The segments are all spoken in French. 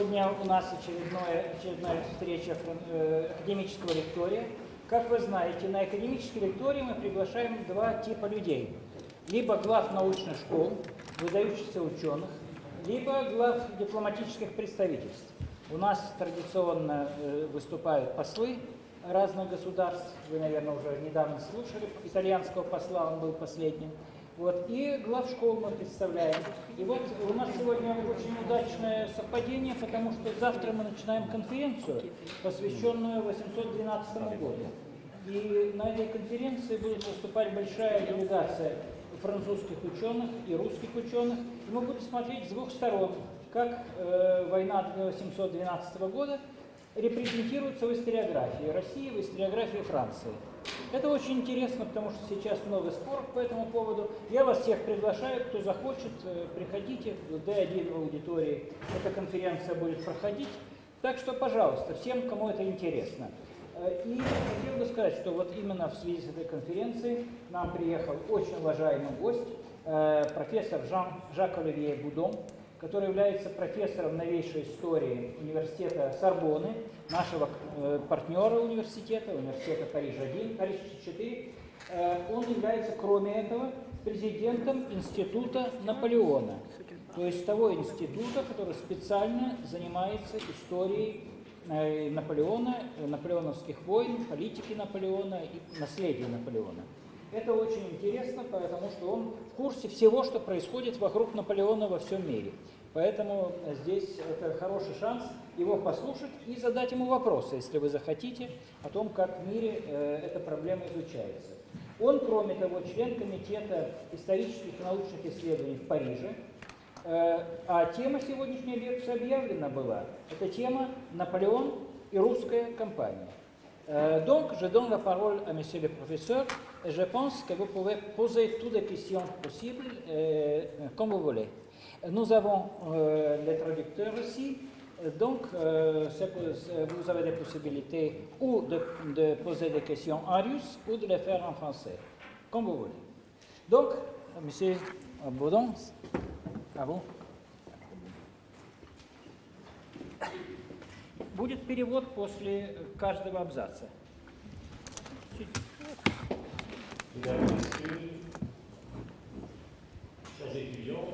Сегодня у нас очередная встреча академического лектория. Как вы знаете, на академический лекторий мы приглашаем два типа людей. Либо глав научных школ, выдающихся ученых, либо глав дипломатических представительств. У нас традиционно выступают послы разных государств. Вы, наверное, уже недавно слушали итальянского посла, он был последним. Вот. И глав школ мы представляем. И вот у нас сегодня очень удачное совпадение, потому что завтра мы начинаем конференцию, посвященную 812 году. И на этой конференции будет выступать большая делегация французских ученых и русских ученых. И мы будем смотреть с двух сторон, как война 812 года репрезентируется в историографии России, в историографии Франции. Это очень интересно, потому что сейчас много споров по этому поводу. Я вас всех приглашаю, кто захочет, приходите в D1 в аудитории. Эта конференция будет проходить. Так что, пожалуйста, всем, кому это интересно. И хотел бы сказать, что вот именно в связи с этой конференцией нам приехал очень уважаемый гость, профессор Жак-Оливье Будон, который является профессором новейшей истории университета Сорбонны, нашего партнера университета Париж-1, Париж-4. Он является, кроме этого, президентом Института Наполеона, то есть того института, который специально занимается историей Наполеона, наполеоновских войн, политики Наполеона и наследия Наполеона. Это очень интересно, потому что он в курсе всего, что происходит вокруг Наполеона во всем мире. Поэтому здесь это хороший шанс его послушать и задать ему вопросы, если вы захотите, о том, как в мире эта проблема изучается. Он, кроме того, член комитета исторических и научных исследований в Париже. А тема сегодняшней лекции объявлена была. Это тема «Наполеон и русская кампания». Donc, je donne la parole à monsieur le professeur et je pense que vous pouvez poser toutes les questions possibles comme vous voulez. Nous avons les traducteurs ici, donc vous avez la possibilité ou de poser des questions en russe ou de les faire en français, comme vous voulez. Donc, monsieur Boudon, à vous. Будет перевод после каждого абзаца. Mesdames et messieurs, chers étudiants,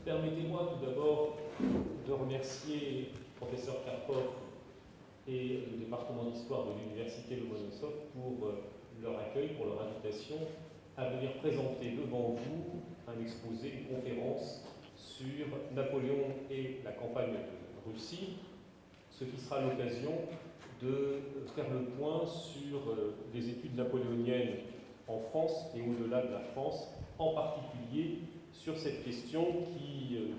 permettez-moi tout d'abord de remercier le professeur Karpov et le département d'histoire de l'université Lomonosov pour leur accueil, pour leur invitation à venir présenter devant vous un exposé, une conférence sur Napoléon et la campagne de Russie, ce qui sera l'occasion de faire le point sur les études napoléoniennes en France et au-delà de la France, en particulier sur cette question qui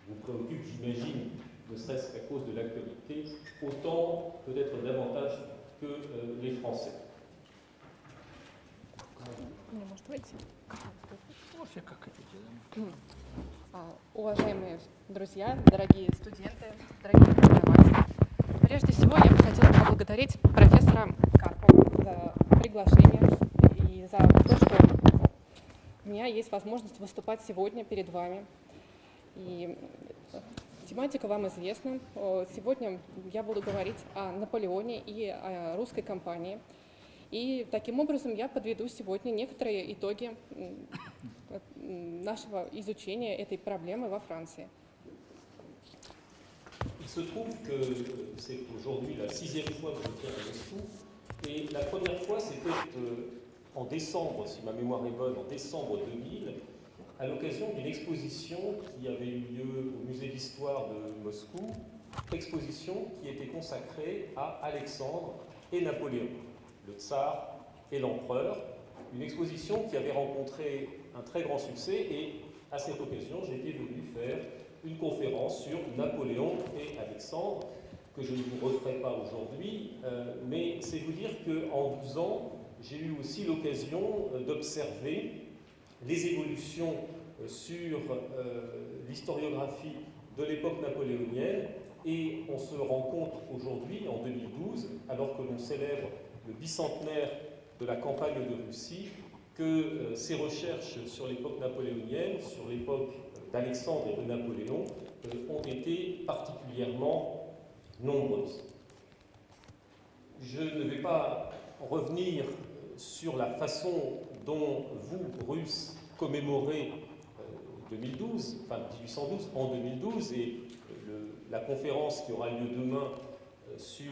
vous préoccupe, j'imagine, ne serait-ce qu'à cause de l'actualité, autant peut-être davantage que les Français. Уважаемые друзья, дорогие студенты, дорогие преподаватели, прежде всего я бы хотела поблагодарить профессора Карпова за приглашение и за то, что у меня есть возможность выступать сегодня перед вами. И тематика вам известна. Сегодня я буду говорить о Наполеоне и о русской кампании. И таким образом я подведу сегодня некоторые итоги нашего изучения этой проблемы во Франции. Il se trouve que c'est aujourd'hui la 6e fois que je viens à Moscou, et la première fois c'était en décembre, si ma mémoire est bonne, en décembre 2000, à l'occasion d'une exposition qui avait eu lieu au musée d'histoire de Moscou, exposition qui était consacrée à Alexandre et Napoléon, le tsar et l'empereur, une exposition qui avait rencontré un très grand succès, et à cette occasion j'étais venu faire une conférence sur Napoléon et Alexandre, que je ne vous referai pas aujourd'hui, mais c'est vous dire qu'en 12 ans, j'ai eu aussi l'occasion d'observer les évolutions sur l'historiographie de l'époque napoléonienne, et on se rend compte aujourd'hui, en 2012, alors que l'on célèbre le bicentenaire de la campagne de Russie, que ces recherches sur l'époque napoléonienne, sur l'époque d'Alexandre et de Napoléon ont été particulièrement nombreuses. Je ne vais pas revenir sur la façon dont vous, Russes, commémorez 2012, enfin 1812, en 2012, et la conférence qui aura lieu demain sur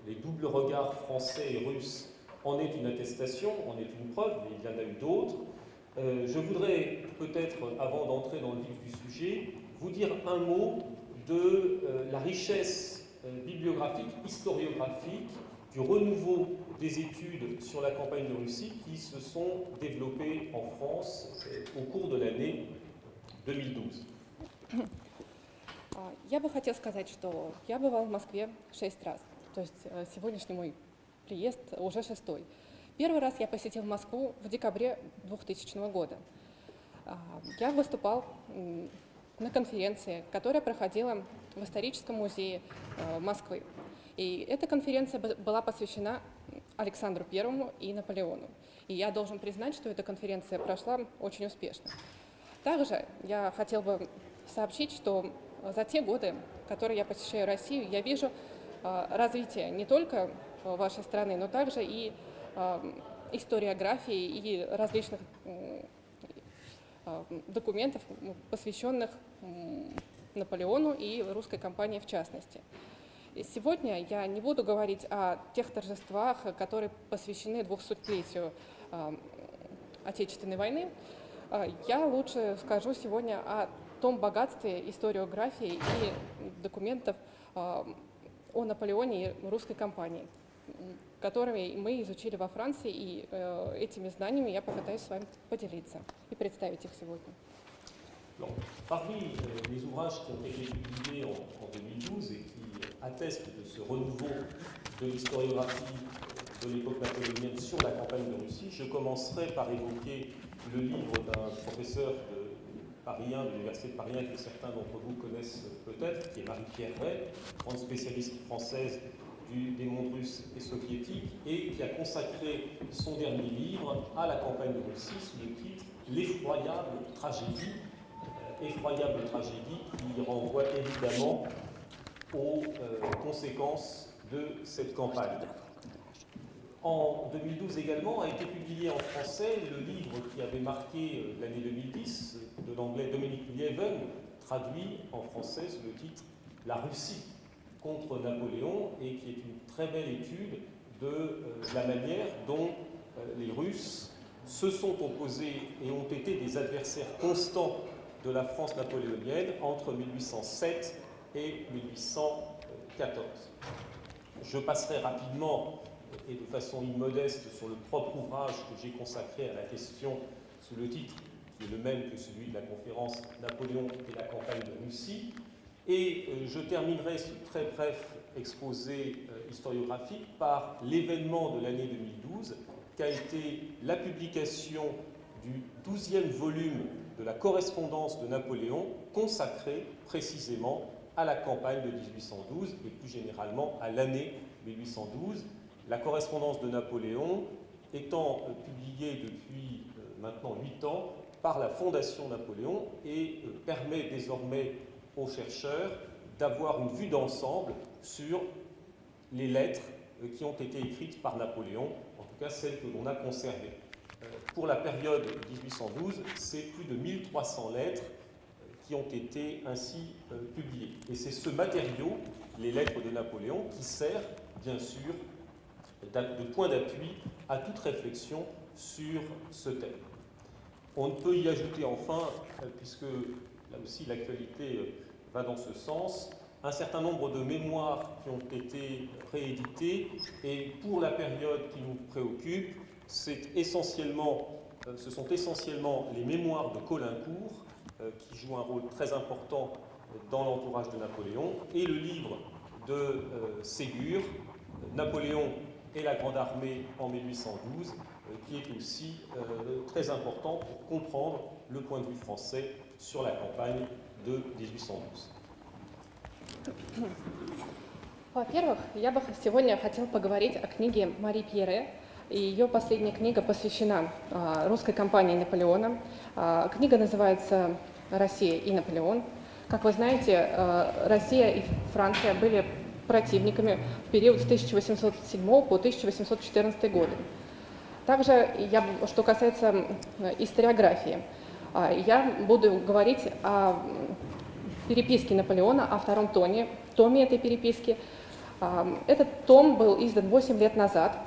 les doubles regards français et russes en est une attestation, en est une preuve, mais il y en a eu d'autres. Je voudrais peut-être, avant d'entrer dans le vif du sujet, vous dire un mot de la richesse bibliographique, historiographique, du renouveau des études sur la campagne de Russie qui se sont développées en France au cours de l'année 2012. Я бы хотела сказать, что я бывала в Москве 6 раз, то есть сегодняшний мой приезд уже 6-й. Первый раз я посетил Москву в декабре 2000 года. Я выступал на конференции, которая проходила в историческом музее Москвы. И эта конференция была посвящена Александру I и Наполеону. И я должен признать, что эта конференция прошла очень успешно. Также я хотел бы сообщить, что за те годы, которые я посещаю Россию, я вижу развитие не только вашей страны, но также и историографии и различных документов, посвященных Наполеону и русской компании в частности. И сегодня я не буду говорить о тех торжествах, которые посвящены 200-летию Отечественной войны. Я лучше скажу сегодня о том богатстве историографии и документов о Наполеоне и русской компании, которыми мы изучили во Франции, и этими знаниями я попытаюсь с вами поделиться и представить их сегодня. Parmi les ouvrages qui ont été publiés en 2012 et qui attestent de ce renouveau de l'historiographie de l'époque napoléonienne sur la campagne de Russie, je commencerai par évoquer le livre d'un professeur parisien, de l'Université de Paris, que certains d'entre vous connaissent peut-être, qui est Marie-Pierre Ray, grande spécialiste française des mondes russes et soviétiques, et qui a consacré son dernier livre à la campagne de Russie sous le titre « L'effroyable tragédie ». Effroyable tragédie qui renvoie évidemment aux conséquences de cette campagne. En 2012 également a été publié en français le livre qui avait marqué l'année 2010 de l'anglais Dominic Lieven, traduit en français sous le titre « La Russie contre Napoléon » et qui est une très belle étude de la manière dont les Russes se sont opposés et ont été des adversaires constants de la France napoléonienne entre 1807 et 1814. Je passerai rapidement et de façon immodeste sur le propre ouvrage que j'ai consacré à la question sous le titre qui est le même que celui de la conférence Napoléon et la campagne de Russie. Et je terminerai ce très bref exposé historiographique par l'événement de l'année 2012 qu'a été la publication du 12e volume de la correspondance de Napoléon consacrée précisément à la campagne de 1812 et plus généralement à l'année 1812. La correspondance de Napoléon étant publiée depuis maintenant 8 ans par la Fondation Napoléon et permet désormais aux chercheurs d'avoir une vue d'ensemble sur les lettres qui ont été écrites par Napoléon, en tout cas celles que l'on a conservées. Pour la période 1812, c'est plus de 1300 lettres qui ont été ainsi publiées. Et c'est ce matériau, les lettres de Napoléon, qui sert bien sûr de point d'appui à toute réflexion sur ce thème. On ne peut y ajouter enfin, puisque là aussi l'actualité va dans ce sens, un certain nombre de mémoires qui ont été rééditées et pour la période qui nous préoccupe, ce sont essentiellement les mémoires de Caulaincourt qui jouent un rôle très important dans l'entourage de Napoléon et le livre de Ségur, Napoléon et la Grande Armée en 1812, qui est aussi très important pour comprendre le point de vue français sur la campagne de 1812. Во-первых, я бы сегодня хотела поговорить о книге Мари Пьере И ее последняя книга посвящена русской кампании Наполеона. Книга называется «Россия и Наполеон». Как вы знаете, Россия и Франция были противниками в период с 1807 по 1814 годы. Также, что касается историографии, я буду говорить о переписке Наполеона, о втором томе этой переписки. Этот том был издан 8 лет назад.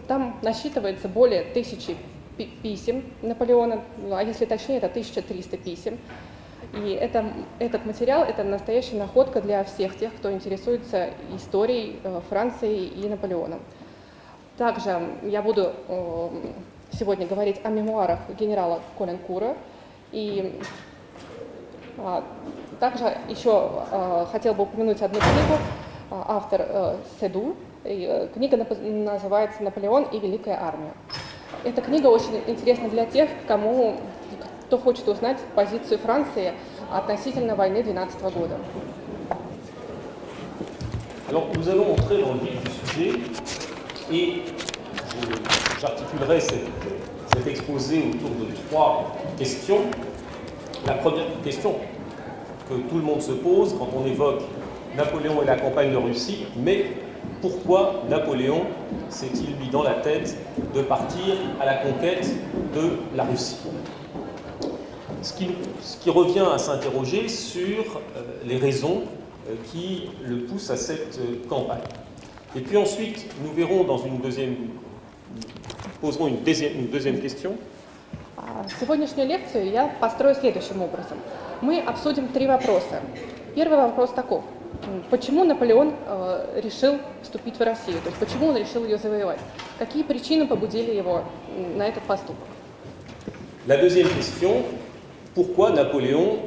Там насчитывается более 1000 писем Наполеона, а если точнее, это 1300 писем. И этот материал – это настоящая находка для всех тех, кто интересуется историей Франции и Наполеона. Также я буду сегодня говорить о мемуарах генерала Колинкура. И также еще хотел бы упомянуть одну книгу, автор Седу. Книга называется «Наполеон и Великая армия». Эта книга очень интересна для тех, кто хочет узнать позицию Франции относительно войны 12 года. Alors, nous allons entrer dans le vif du sujet et j'articulerai cet exposé autour de 3 questions. La première question que tout le monde se pose quand on évoque Napoléon et la campagne de Russie, mais pourquoi Napoléon s'est-il mis dans la tête de partir à la conquête de la Russie? Ce qui revient à s'interroger sur les raisons qui le poussent à cette campagne. Et puis ensuite, nous verrons poserons une deuxième question. Сегодняшнюю лекцию я построю следующим образом. Мы обсудим 3 вопроса. Первый вопрос таков. Почему Наполеон решил вступить в Россию? То есть почему он решил ее завоевать? Какие причины побудили его на этот поступок? La deuxième question, pourquoi Napoléon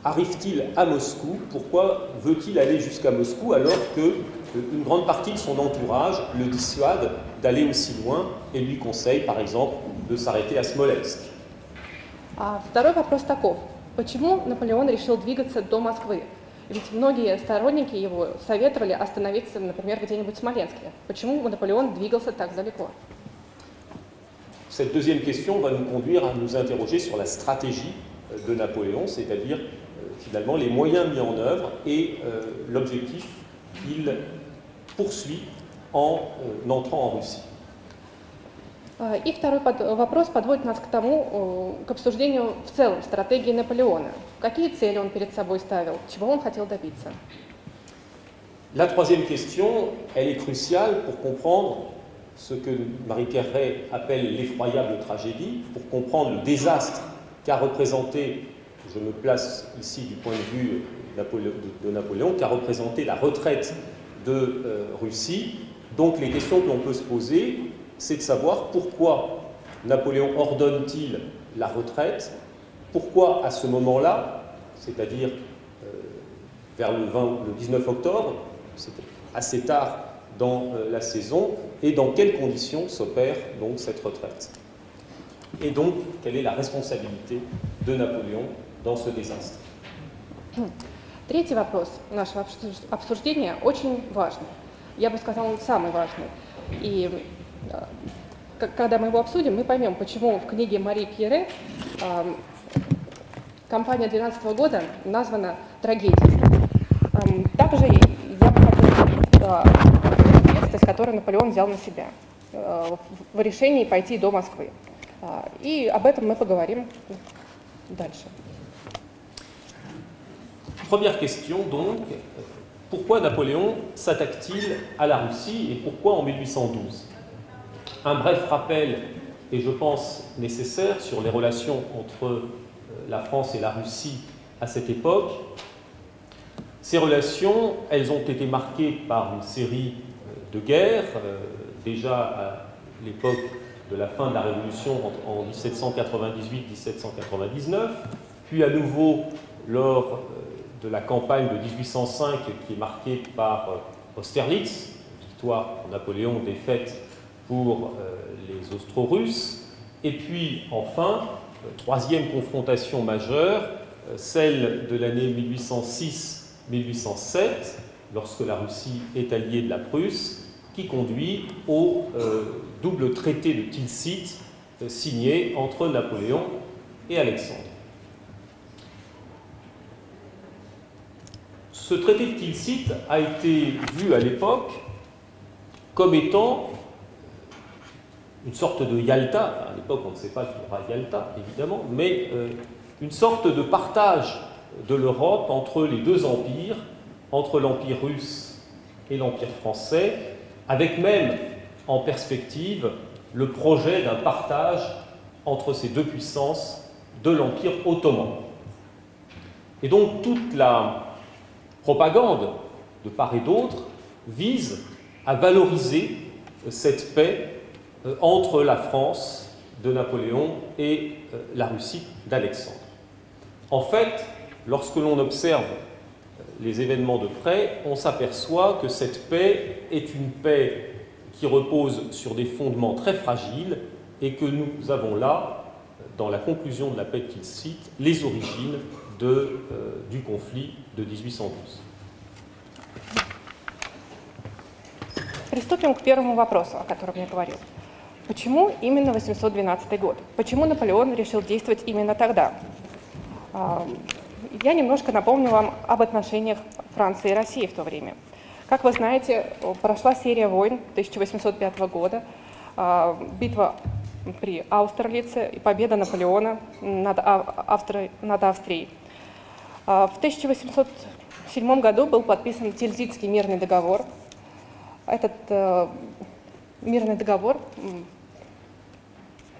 arrive-t-il à Moscou? Pourquoi veut-il aller jusqu'à Moscou alors qu'une grande partie de son entourage le dissuade d'aller aussi loin et lui conseille par exemple de s'arrêter à Smolensk? Второй вопрос таков. Почему Наполеон решил двигаться до Москвы? Ведь многие сторонники его советовали остановиться, например, где-нибудь в Смоленске. Почему Наполеон двигался так далеко? Cette deuxième question va nous conduire à nous interroger sur la stratégie de Napoléon, c'est-à-dire finalement les moyens mis en œuvre et l'objectif qu'il poursuit en entrant en Russie. И второй вопрос подводит нас к обсуждению в целом стратегии Наполеона. Какие цели он перед собой ставил, чего он хотел добиться? La troisième question, elle est cruciale pour comprendre ce que Marie Carré appelle l'effroyable tragédie, pour comprendre le désastre qu'a représenté, je me place ici du point de vue de Napoléon, qu'a représenté la retraite de Russie. Donc les questions que l'on peut se poser, c'est de savoir pourquoi Napoléon ordonne-t-il la retraite, pourquoi à ce moment-là, c'est-à-dire vers le 19 octobre, c'est assez tard dans la saison, et dans quelles conditions s'opère donc cette retraite. Et donc, quelle est la responsabilité de Napoléon dans ce désastre? Третий вопрос нашего обсуждения очень важный. Я бы сказала, он самый важный. И когда мы его обсудим, мы поймем, почему в книге Мари Кьере кампания 12 года названа трагедией. Также я бы хотела говорить ответственность, которую Наполеон взял на себя в решении пойти до Москвы. И об этом мы поговорим дальше. Première question donc, pourquoi Napoléon s'attaque-t-il à la Russie et pourquoi en 1812? Un bref rappel, et je pense nécessaire, sur les relations entre la France et la Russie à cette époque. Ces relations, elles ont été marquées par une série de guerres, déjà à l'époque de la fin de la Révolution en 1798-1799, puis à nouveau lors de la campagne de 1805 qui est marquée par Austerlitz, victoire pour Napoléon, défaite pour les Austro-Russes, et puis enfin, troisième confrontation majeure, celle de l'année 1806-1807, lorsque la Russie est alliée de la Prusse, qui conduit au double traité de Tilsit signé entre Napoléon et Alexandre. Ce traité de Tilsit a été vu à l'époque comme étant une sorte de Yalta. Enfin, à l'époque, on ne sait pas qu'il y aura Yalta, évidemment, mais une sorte de partage de l'Europe entre les deux empires, entre l'Empire russe et l'Empire français, avec même en perspective le projet d'un partage entre ces deux puissances de l'Empire ottoman. Et donc toute la propagande de part et d'autre vise à valoriser cette paix entre la France de Napoléon et la Russie d'Alexandre. En fait, lorsque l'on observe les événements de près, on s'aperçoit que cette paix est une paix qui repose sur des fondements très fragiles et que nous avons là, dans la conclusion de la paix de Tilsit, les origines du conflit de 1812. Приступим к первому вопросу, о котором я говорил. Почему именно 812 год? Почему Наполеон решил действовать именно тогда? Я немножко напомню вам об отношениях Франции и России в то время. Как вы знаете, прошла серия войн 1805 года, битва при Аустерлице и победа Наполеона над Австрией. В 1807 году был подписан Тильзитский мирный договор. Этот мирный договор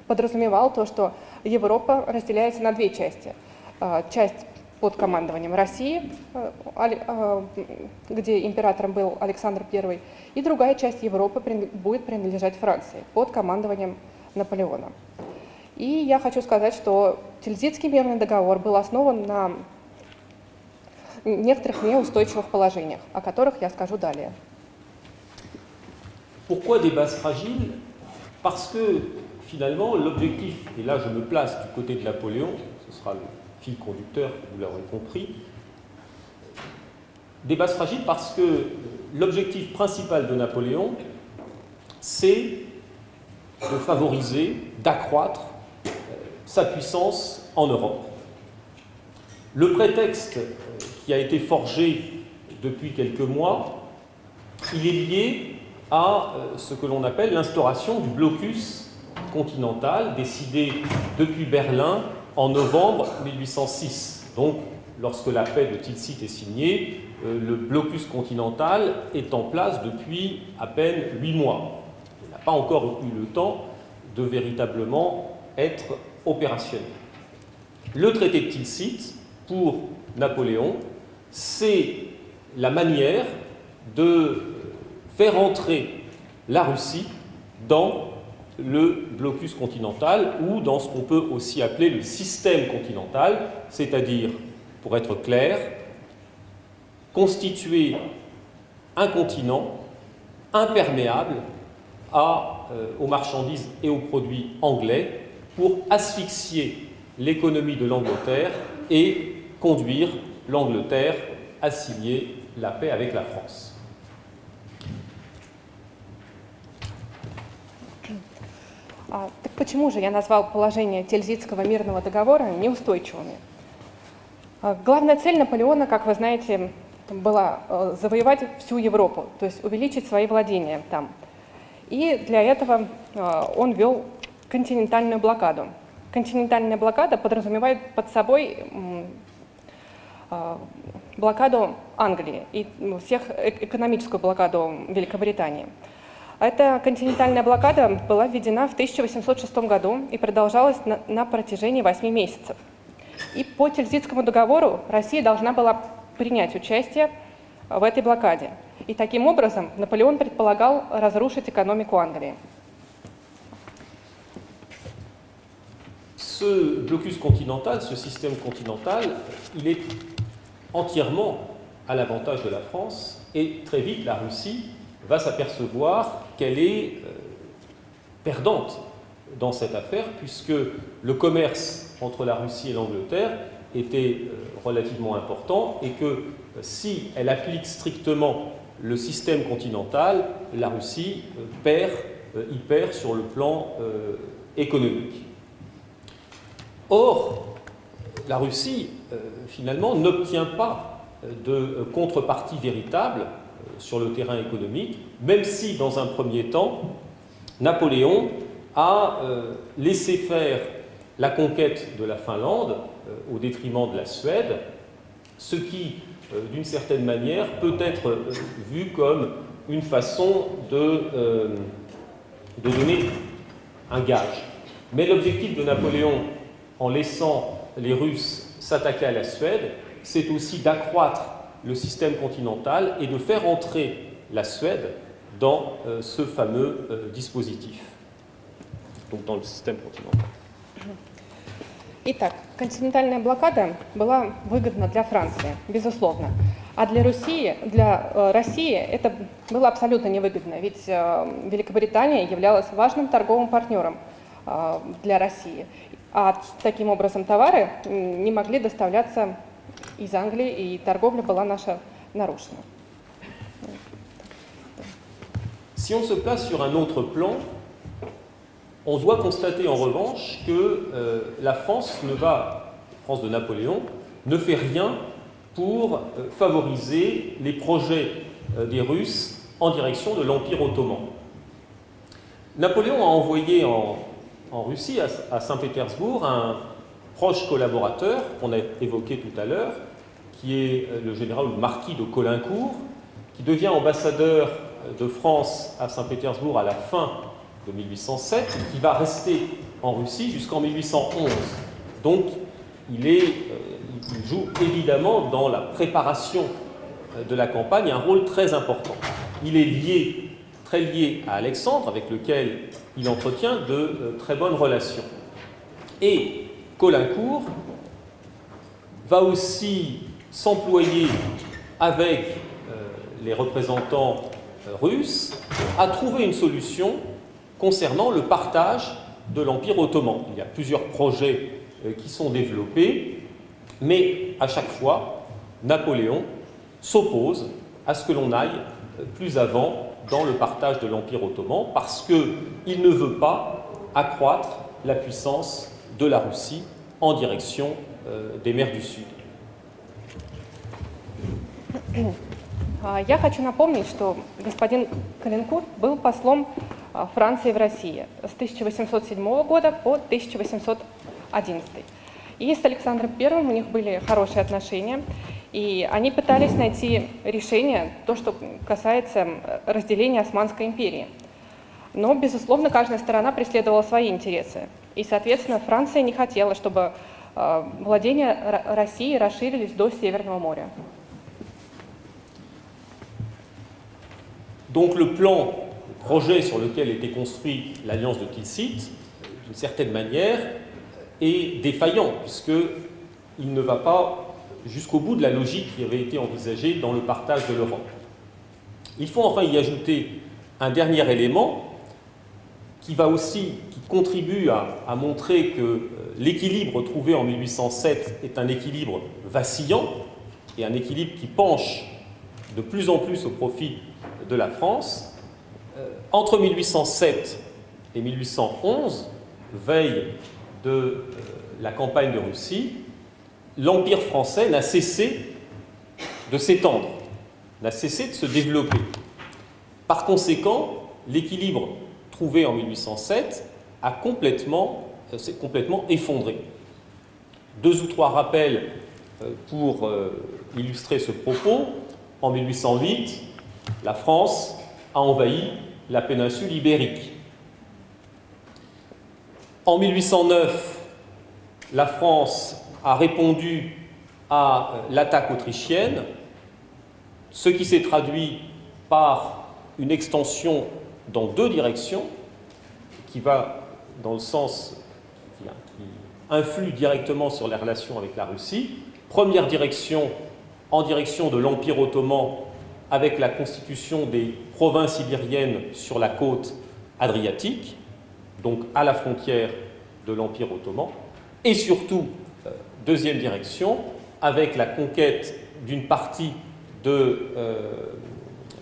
подразумевал то, что Европа разделяется на две части. Часть под командованием России, где императором был Александр I, и другая часть Европы будет принадлежать Франции под командованием Наполеона. И я хочу сказать, что Тильзитский мирный договор был основан на некоторых неустойчивых положениях, о которых я скажу далее. Pourquoi des bases fragiles? Parce que finalement l'objectif, et là je me place du côté de Napoléon, ce sera le fil conducteur, vous l'aurez compris, des bases fragiles parce que l'objectif principal de Napoléon, c'est de favoriser, d'accroître sa puissance en Europe. Le prétexte qui a été forgé depuis quelques mois, il est lié à ce que l'on appelle l'instauration du blocus continental décidé depuis Berlin en novembre 1806. Donc, lorsque la paix de Tilsit est signée, le blocus continental est en place depuis à peine 8 mois. Il n'a pas encore eu le temps de véritablement être opérationnel. Le traité de Tilsit, pour Napoléon, c'est la manière de faire entrer la Russie dans le blocus continental ou dans ce qu'on peut aussi appeler le système continental, c'est-à-dire, pour être clair, constituer un continent imperméable aux marchandises et aux produits anglais pour asphyxier l'économie de l'Angleterre et conduire l'Angleterre à signer la paix avec la France. Так почему же я назвал положения Тильзитского мирного договора неустойчивыми? Главная цель Наполеона, как вы знаете, была завоевать всю Европу, то есть увеличить свои владения там. И для этого он вел континентальную блокаду. Континентальная блокада подразумевает под собой блокаду Англии и экономическую блокаду Великобритании. Эта континентальная блокада была введена в 1806 году и продолжалась на протяжении 8 месяцев. И по Тильзитскому договору Россия должна была принять участие в этой блокаде. И таким образом Наполеон предполагал разрушить экономику Англии. Ce blocus continental, ce système continental, il est entièrement à l'avantage de la France et très vite la Russie va s'apercevoir qu'elle est perdante dans cette affaire puisque le commerce entre la Russie et l'Angleterre était relativement important et que si elle applique strictement le système continental, la Russie y perd sur le plan économique. Or, la Russie, finalement, n'obtient pas de contrepartie véritable sur le terrain économique, même si, dans un premier temps, Napoléon a laissé faire la conquête de la Finlande au détriment de la Suède, ce qui, d'une certaine manière, peut être vu comme une façon de donner un gage. Mais l'objectif de Napoléon, en laissant les Russes s'attaquer à la Suède, c'est aussi d'accroître le système continental et de faire entrer la Suède dans ce fameux dispositif, donc dans le système continental. Итак, континентальная блокада была выгодна для Франции, безусловно. А для России это было абсолютно невыгодно, ведь Великобритания являлась важным торговым партнером для России. А таким образом товары не могли доставляться из Англии, и торговля была наша нарушена. Si on se place sur un autre plan, on doit constater en revanche que la France de Napoléon, ne fait rien pour favoriser les projets des Russes en direction de l'Empire ottoman. Napoléon a envoyé en Russie, à Saint-Pétersbourg, un proche collaborateur qu'on a évoqué tout à l'heure, qui est le général ou le marquis de Caulaincourt, qui devient ambassadeur de France à Saint-Pétersbourg à la fin de 1807, qui va rester en Russie jusqu'en 1811. Donc, il joue évidemment dans la préparation de la campagne un rôle très important. Il est très lié à Alexandre, avec lequel il entretient de très bonnes relations. Et Caulaincourt va aussi s'employer avec les représentants russes à trouver une solution concernant le partage de l'Empire ottoman. Il y a plusieurs projets qui sont développés, mais à chaque fois, Napoléon s'oppose à ce que l'on aille plus avant dans le partage de l'Empire ottoman, parce qu'il ne veut pas accroître la puissance de la Russie en direction des mers du Sud. Я хочу напомнить, что господин Калинкур был послом Франции в России с 1807 года по 1811. И с Александром I у них были хорошие отношения, и они пытались найти решение, то, что касается разделения Османской империи. Но, безусловно, каждая сторона преследовала свои интересы. И, соответственно, Франция не хотела, чтобы владения России расширились до Северного моря. Donc le projet sur lequel était construite l'alliance de Tilsit, d'une certaine manière, est défaillant, puisqu'il ne va pas jusqu'au bout de la logique qui avait été envisagée dans le partage de l'Europe. Il faut enfin y ajouter un dernier élément qui contribue à montrer que l'équilibre trouvé en 1807 est un équilibre vacillant et un équilibre qui penche de plus en plus au profit de la France. Entre 1807 et 1811, veille de la campagne de Russie, l'Empire français n'a cessé de s'étendre, n'a cessé de se développer. Par conséquent, l'équilibre trouvé en 1807 s'est complètement effondré. 2 ou 3 rappels pour illustrer ce propos. En 1808, la France a envahi la péninsule ibérique. En 1809, la France a répondu à l'attaque autrichienne, ce qui s'est traduit par une extension dans 2 directions, qui va dans le sens qui influe directement sur les relations avec la Russie. Première direction, en direction de l'Empire ottoman, avec la constitution des provinces ibériennes sur la côte adriatique, donc à la frontière de l'Empire ottoman, et surtout deuxième direction, avec la conquête d'une partie de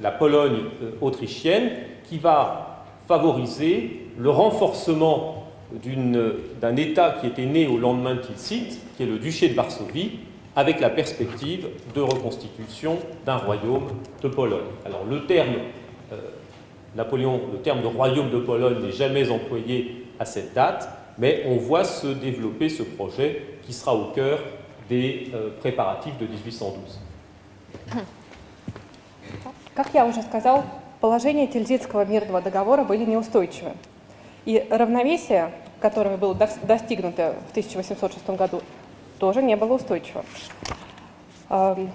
la Pologne autrichienne, qui va favoriser le renforcement d'un État qui était né au lendemain de Tilsit, qui est le duché de Varsovie, avec la perspective de reconstitution d'un royaume de Pologne. Alors le terme le terme de royaume de Pologne n'est jamais employé à cette date, mais on voit se développer ce projet qui sera au cœur des préparatifs de 1812. Как я уже сказал, положения Тильзитского мирного договора были неустойчивы. И равновесие, которое было достигнуто в 1806 году, тоже не было устойчиво. В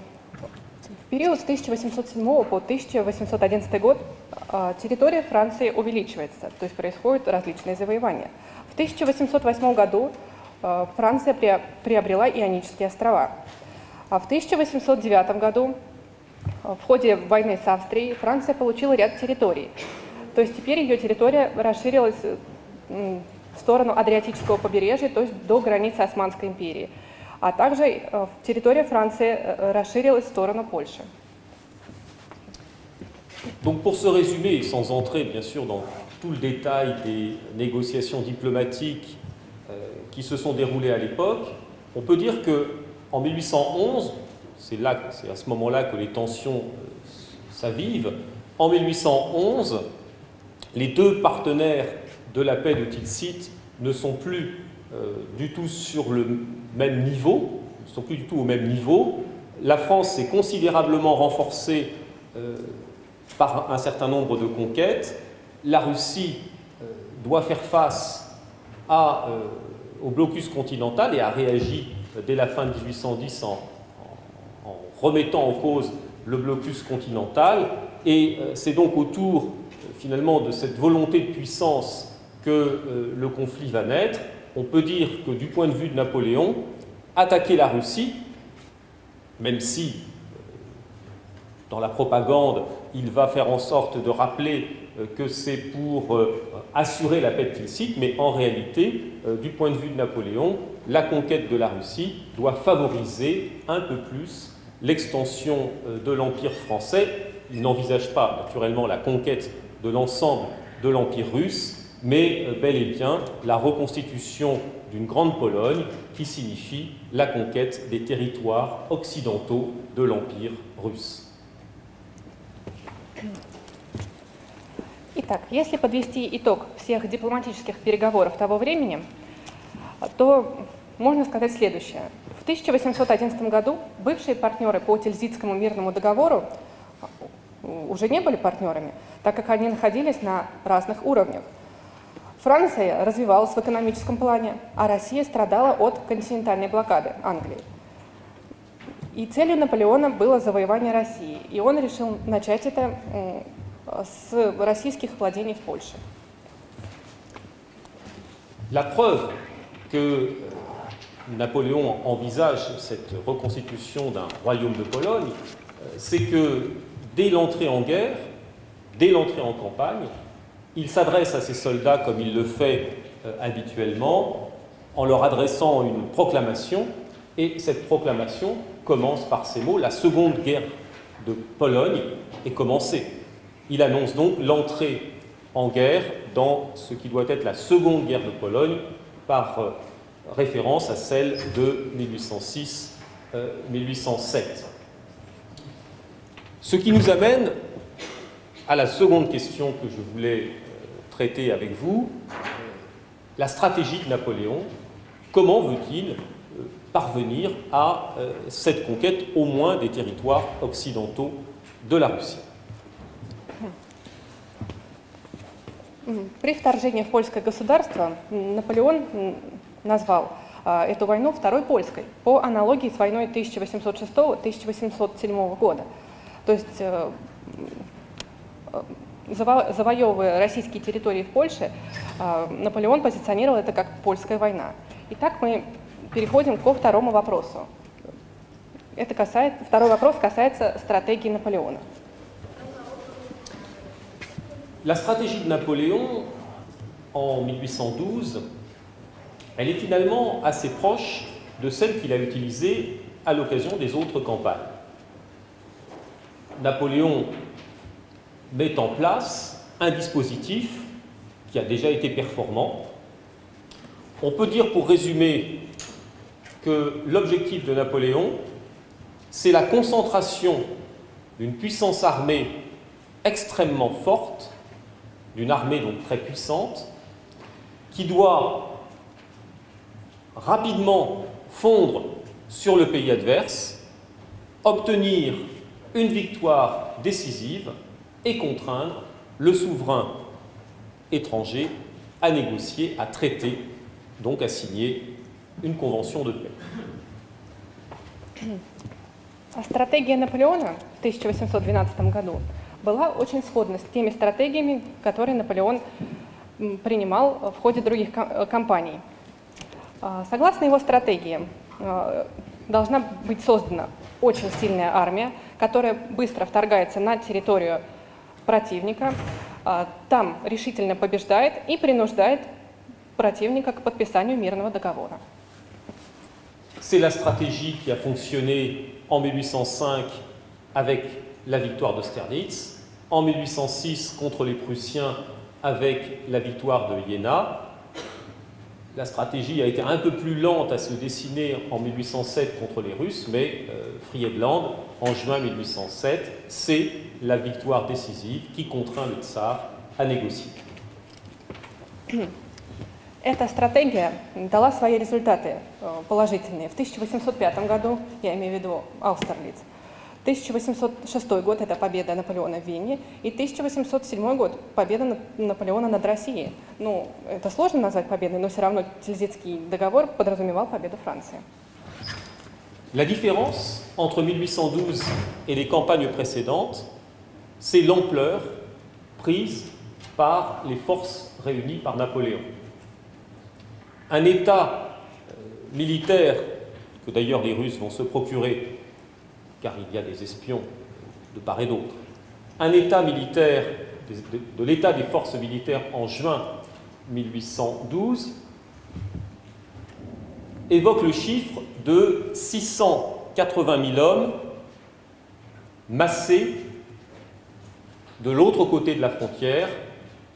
период с 1807 по 1811 год территория Франции увеличивается, то есть происходят различные завоевания. В 1808 году Франция приобрела Ионические острова. А в 1809 году в ходе войны с Австрией Франция получила ряд территорий. То есть теперь ее территория расширилась в сторону Адриатического побережья, то есть до границы Османской империи. А также территория Франции расширилась в сторону Польши. Donc pour se résumer, sans entrer bien sûr dans tout le détail des négociations diplomatiques qui se sont déroulées à l'époque, on peut dire qu'en 1811, c'est à ce moment-là que les tensions s'avivent, en 1811, les deux partenaires de la paix de Tilsit ne sont plus du tout sur le même niveau, ne sont plus du tout au même niveau. La France s'est considérablement renforcée par un certain nombre de conquêtes. La Russie doit faire face au blocus continental et a réagi dès la fin de 1810 en remettant en cause le blocus continental. Et c'est donc autour finalement de cette volonté de puissance que le conflit va naître. On peut dire que du point de vue de Napoléon, attaquer la Russie, même si dans la propagande, il va faire en sorte de rappeler que c'est pour assurer la paix de Tilsit, mais en réalité, du point de vue de Napoléon, la conquête de la Russie doit favoriser un peu plus l'extension de l'Empire français. Il n'envisage pas naturellement la conquête de l'ensemble de l'Empire russe, mais bel et bien la reconstitution d'une grande Pologne qui signifie la conquête des territoires occidentaux de l'Empire russe. Итак, если подвести итог всех дипломатических переговоров того времени, то можно сказать следующее. В 1811 году бывшие партнеры по Тильзитскому мирному договору уже не были партнерами, так как они находились на разных уровнях. Франция развивалась в экономическом плане, а Россия страдала от континентальной блокады Англии. И целью Наполеона было завоевание России, и он решил начать это с российских владений в Польше. La preuve que Napoléon envisage cette reconstitution d'un royaume de Pologne, c'est que dès l'entrée en guerre, dès l'entrée en campagne, il s'adresse à ses soldats comme il le fait habituellement, en leur adressant une proclamation, et cette proclamation commence par ces mots: la seconde guerre de Pologne est commencée. Il annonce donc l'entrée en guerre dans ce qui doit être la seconde guerre de Pologne, par référence à celle de 1806-1807. Ce qui nous amène à la seconde question que je voulais traiter avec vous, la stratégie de Napoléon. Comment veut-il parvenir à cette conquête, au moins des territoires occidentaux de la Russie? При вторжении в польское государство Наполеон назвал эту войну Второй Польской, по аналогии с войной 1806-1807 года. То есть, завоевывая российские территории в Польше, Наполеон позиционировал это как польская война. Итак, мы переходим ко второму вопросу. Второй вопрос касается стратегии Наполеона. La stratégie de Napoléon, en 1812, elle est finalement assez proche de celle qu'il a utilisée à l'occasion des autres campagnes. Napoléon met en place un dispositif qui a déjà été performant. On peut dire, pour résumer, que l'objectif de Napoléon, c'est la concentration d'une puissance armée extrêmement forte, d'une armée donc très puissante, qui doit rapidement fondre sur le pays adverse, obtenir une victoire décisive et contraindre le souverain étranger à négocier, à traiter, donc à signer une convention de paix. Стратегия Наполеона в 1812 году была очень сходна с теми стратегиями, которые Наполеон принимал в ходе других кампаний. Согласно его стратегии, должна быть создана очень сильная армия, которая быстро вторгается на территорию противника, там решительно побеждает и принуждает противника к подписанию мирного договора. C'est la stratégie qui a fonctionné en 1805 avec la victoire d'Austerlitz, en 1806 contre les Prussiens avec la victoire de Iéna. La stratégie a été un peu plus lente à se dessiner en 1807 contre les Russes, mais Friedland, en juin 1807, c'est la victoire décisive qui contraint le tsar à négocier. Эта стратегия дала свои результаты положительные. В 1805 году, я имею в виду Аустерлиц, 1806 год – это победа Наполеона в Вене, и 1807 год – победа Наполеона над Россией. Ну, это сложно назвать победой, но все равно Тильзитский договор подразумевал победу Франции. La différence entre 1812 et les campagnes précédentes, c'est l'ampleur prise par les forces réunies par Napoléon. Un État militaire, que d'ailleurs les Russes vont se procurer, car il y a des espions de part et d'autre, un État militaire, de l'état des forces militaires en juin 1812, évoque le chiffre de 680 000 hommes massés de l'autre côté de la frontière,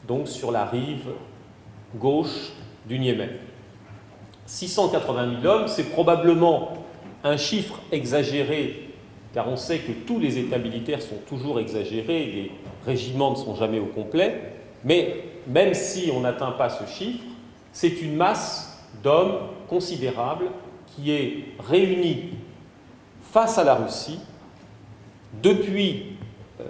donc sur la rive gauche du Niémen. 680 000 hommes, c'est probablement un chiffre exagéré, car on sait que tous les états militaires sont toujours exagérés, les régiments ne sont jamais au complet, mais même si on n'atteint pas ce chiffre, c'est une masse d'hommes considérable qui est réunie face à la Russie depuis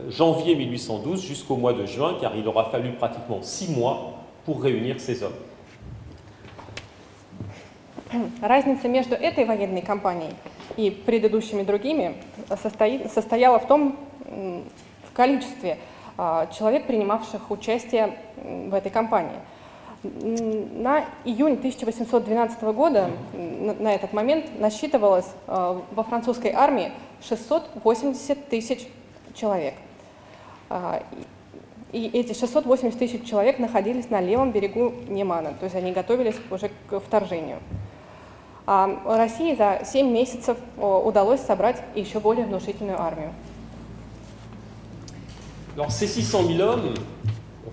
janvier 1812 jusqu'au mois de juin, car il aura fallu pratiquement 6 mois pour réunir ces hommes. Разница между этой военной кампанией и предыдущими другими состояла в том, в количестве человек, принимавших участие в этой кампании. На июнь 1812 года, на этот момент, насчитывалось во французской армии 680 тысяч человек. И эти 680 тысяч человек находились на левом берегу Немана, то есть они готовились уже к вторжению. А России за 7 месяцев удалось собрать еще более внушительную армию. Alors ces 600 000 hommes,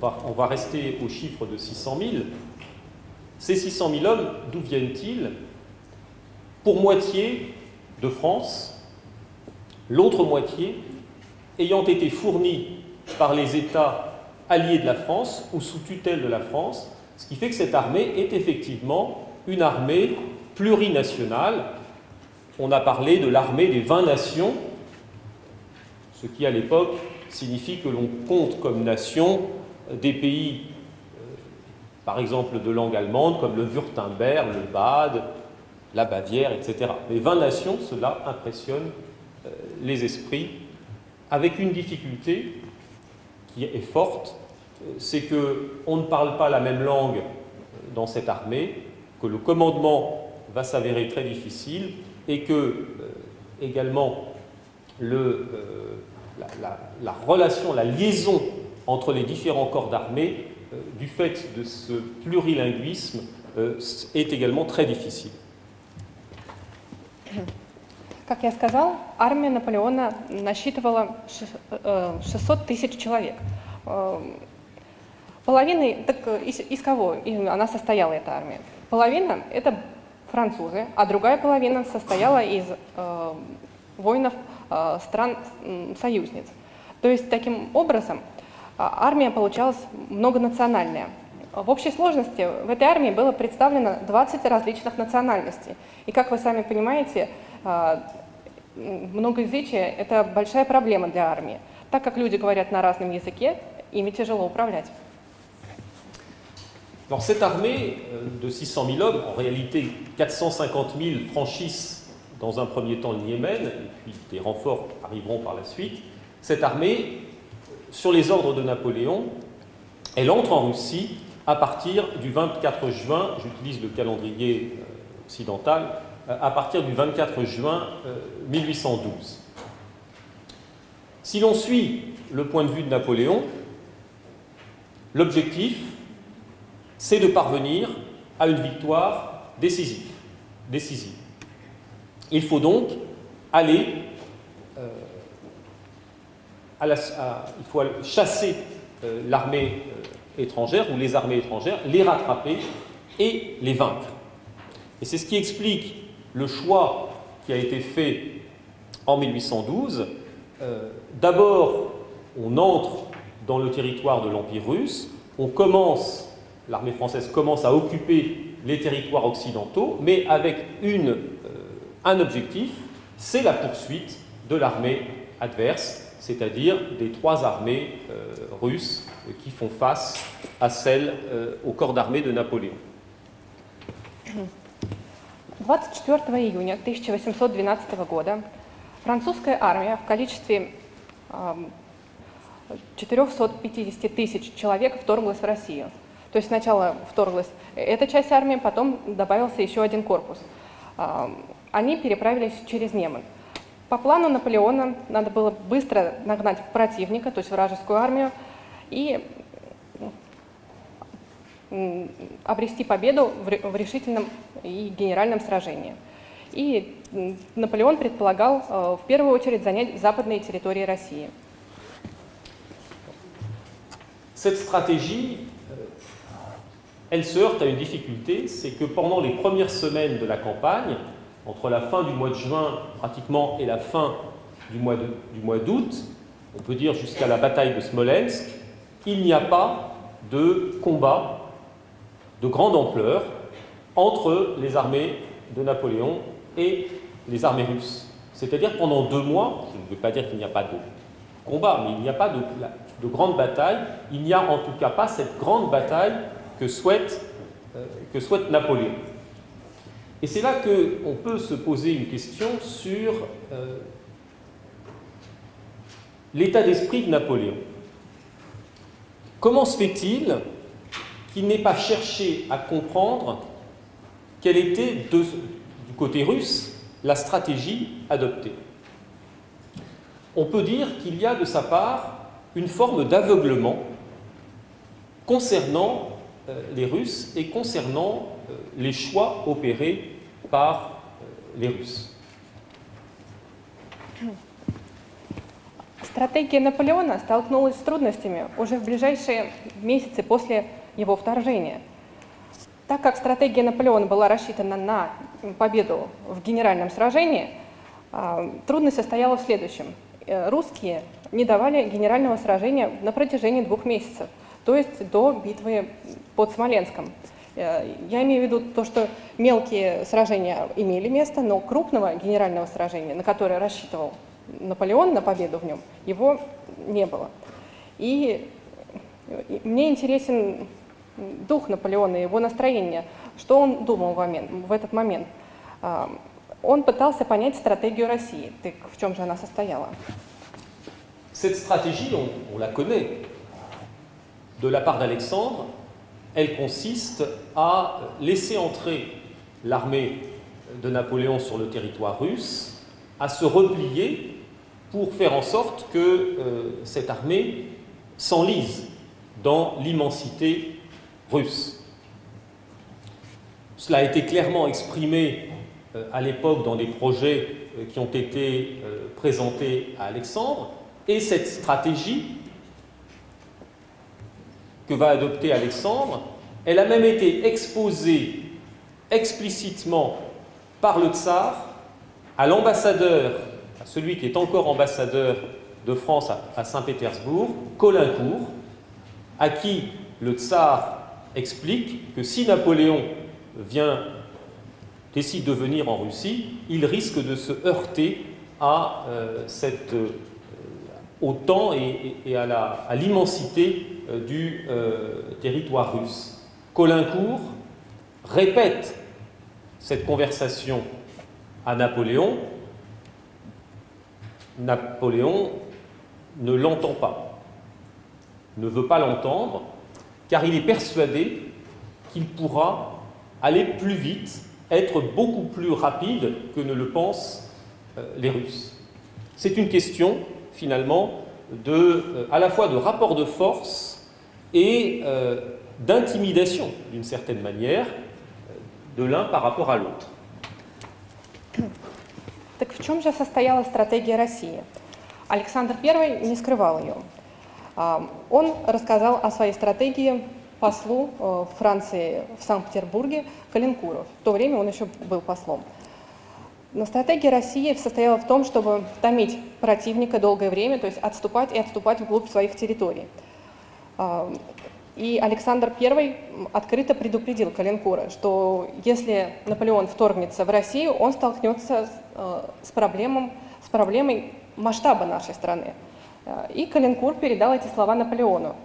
on va rester au chiffre de 600 000, ces 600 000 hommes, d'où viennent-ils? Pour moitié de France, l'autre moitié ayant été fournis par les États alliés de la France ou sous tutelle de la France, ce qui fait que cette armée est effectivement une armée plurinationale. On a parlé de l'armée des 20 nations, ce qui à l'époque signifie que l'on compte comme nation des pays, par exemple de langue allemande, comme le Württemberg, le Bade, la Bavière, etc. Les 20 nations, cela impressionne les esprits, avec une difficulté qui est forte, c'est qu'on ne parle pas la même langue dans cette armée, que le commandement va s'avérer très difficile et que également la relation, la liaison entre les différents corps d'armée, du fait de ce plurilinguisme, est également très difficile. Как я сказал, армия Наполеона насчитывала 600 тысяч человек. Половина, так из кого она состояла, эта армия? Половина – это французы, а другая половина состояла из воинов стран-союзниц. То есть, таким образом, армия получалась многонациональная. В общей сложности в этой армии было представлено 20 различных национальностей. И, как вы сами понимаете, многоязычие – это большая проблема для армии. Так как люди говорят на разном языке, ими тяжело управлять. Alors cette armée de 600 000 hommes, en réalité 450 000 franchissent dans un premier temps le Niémen, et puis des renforts arriveront par la suite. Cette armée, sur les ordres de Napoléon, elle entre en Russie à partir du 24 juin, j'utilise le calendrier occidental, à partir du 24 juin 1812. Si l'on suit le point de vue de Napoléon, l'objectif, c'est de parvenir à une victoire décisive. Il faut donc aller il faut chasser l'armée étrangère ou les armées étrangères, les rattraper et les vaincre. Et c'est ce qui explique le choix qui a été fait en 1812. D'abord, on entre dans le territoire de l'Empire russe, l'armée française commence à occuper les territoires occidentaux, mais avec un objectif, c'est la poursuite de l'armée adverse, c'est-à-dire des trois armées russes qui font face à celle au corps d'armée de Napoléon. 24 июня 1812 года французская армия в количестве 450 тысяч человек вторглась в Россию. То есть сначала вторглась эта часть армии, потом добавился еще один корпус. Они переправились через Неман. По плану Наполеона надо было быстро нагнать противника, то есть вражескую армию, и обрести победу в решительном и генеральном сражении. И Наполеон предполагал в первую очередь занять западные территории России. Cette stratégie, elle se heurte à une difficulté, c'est que pendant les premières semaines de la campagne, entre la fin du mois de juin pratiquement et la fin du mois d'août, on peut dire jusqu'à la bataille de Smolensk, il n'y a pas de combat de grande ampleur entre les armées de Napoléon et les armées russes. C'est-à-dire pendant 2 mois, je ne veux pas dire qu'il n'y a pas de combat, mais il n'y a pas de grande bataille, il n'y a en tout cas pas cette grande bataille que souhaite Napoléon. Et c'est là qu'on peut se poser une question sur l'état d'esprit de Napoléon. Comment se fait-il qu'il n'ait pas cherché à comprendre quelle était, du côté russe, la stratégie adoptée? On peut dire qu'il y a de sa part une forme d'aveuglement concernant les Russes et concernant les choix opérés par les Russes. Стратегия Наполеона столкнулась с трудностями уже в ближайшие месяцы после его вторжения. Так как стратегия Наполеона была рассчитана на победу в генеральном сражении, трудность состояла в следующем. Русские не давали генерального сражения на протяжении 2 месяцев, то есть до битвы под Смоленском. Я имею в виду то, что мелкие сражения имели место, но крупного генерального сражения, на которое рассчитывал Наполеон, на победу в нем, его не было. И мне интересен дух Наполеона, его настроение, что он думал в этот момент. Он пытался понять стратегию России. Так в чем же она состояла? Cette stratégie, on la connaît. De la part d'Alexandre, elle consiste à laisser entrer l'armée de Napoléon sur le territoire russe, à se replier pour faire en sorte que cette armée s'enlise dans l'immensité russe. Cela a été clairement exprimé à l'époque dans des projets qui ont été présentés à Alexandre, et cette stratégie que va adopter Alexandre, elle a même été exposée explicitement par le tsar à l'ambassadeur, à celui qui est encore ambassadeur de France à Saint-Pétersbourg, Caulaincourt, à qui le tsar explique que si Napoléon décide de venir en Russie, il risque de se heurter à au temps et à l'immensité du territoire russe. Caulaincourt répète cette conversation à Napoléon. Napoléon ne l'entend pas, ne veut pas l'entendre, car il est persuadé qu'il pourra aller plus vite, être beaucoup plus rapide que ne le pensent les Russes. C'est une question, finalement, à la fois de rapport de force et d'intimidation, d'une certaine manière, de l'un par rapport à l'autre. Так в чем же состояла стратегия России? Александр I не скрывал ее. Он рассказал о своей стратегии послу Франции в Санкт-Петербурге Калинкуру. В то время он еще был послом. Но стратегия России состояла в том, чтобы томить противника долгое время, то есть отступать и отступать вглубь своих территорий. И Александр I открыто предупредил Калинкура, что если Наполеон вторгнется в Россию, он столкнется с проблемой масштаба нашей страны. И Калинкур передал эти слова Наполеону.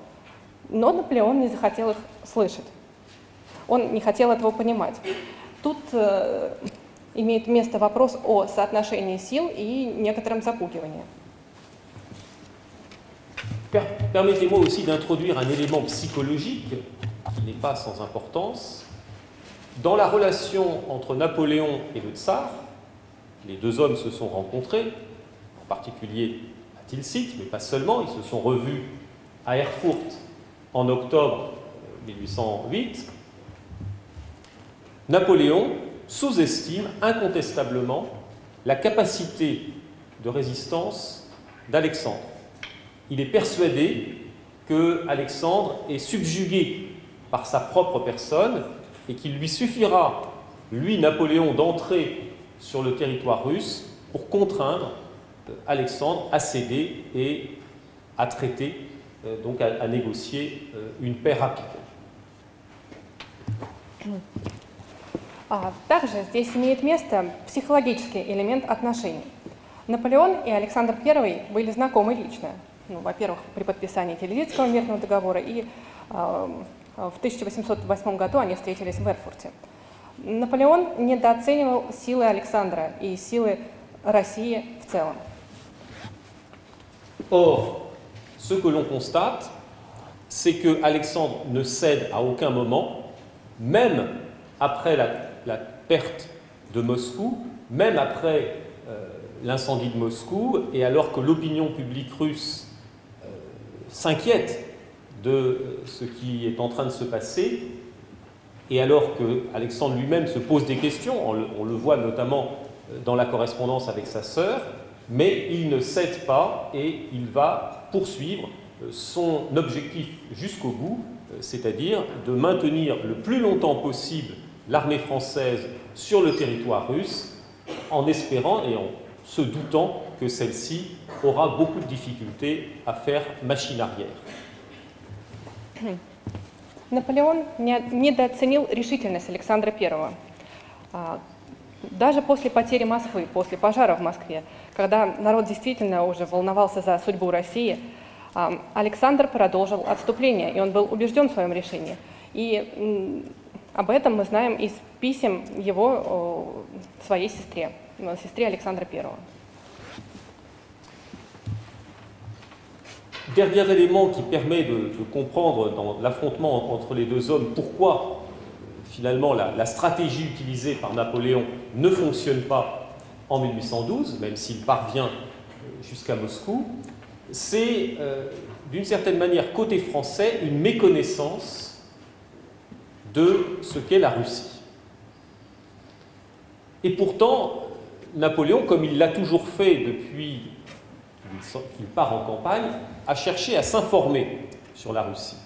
Но Наполеон не захотел их слышать. Он не хотел этого понимать. Тут имеет место вопрос о соотношении сил и некотором запугивании. Permettez-moi aussi d'introduire un élément psychologique qui n'est pas sans importance. Dans la relation entre Napoléon et le tsar, les deux hommes se sont rencontrés, en particulier à Tilsit, mais pas seulement, ils se sont revus à Erfurt en octobre 1808. Napoléon sous-estime incontestablement la capacité de résistance d'Alexandre. Il est persuadé que Alexandre est subjugué par sa propre personne et qu'il lui suffira, lui, Napoléon, d'entrer sur le territoire russe pour contraindre Alexandre à céder et à traiter, donc à négocier une paix rapide. Также здесь имеет место психологический элемент отношений. Наполеон и Александр I были знакомы лично. Во-первых, при подписании Тильзитского мирного договора, и в 1808 году они встретились в Эрфурте. Наполеон недооценивал силы Александра и силы России в целом. Or, ce que l'on constate, c'est que Alexandre ne cède à aucun moment, même après la perte de Moscou, même après l'incendie de Moscou, et alors que l'opinion publique russe s'inquiète de ce qui est en train de se passer, et alors que Alexandre lui-même se pose des questions, on le voit notamment dans la correspondance avec sa sœur, mais il ne cède pas et il va poursuivre son objectif jusqu'au bout, c'est-à-dire de maintenir le plus longtemps possible l'armée française sur le territoire russe, en espérant et en se doutant que celle-ci aura beaucoup de difficultés à faire machine arrière. Наполеон недооценил решительность Александра I. Даже после потери Москвы, после пожара в Москве, когда народ действительно уже волновался за судьбу России, Александр продолжил отступление, и он был убежден в своем решении. И об этом мы знаем из писем его своей сестре Александра I. Dernier élément qui permet de comprendre dans l'affrontement entre les deux hommes pourquoi finalement la stratégie utilisée par Napoléon ne fonctionne pas en 1812, même s'il parvient jusqu'à Moscou, c'est d'une certaine manière côté français une méconnaissance de ce qu'est la Russie. Et pourtant, Napoléon, comme il l'a toujours fait depuis qu'il part en campagne, a cherché à s'informer sur la Russie.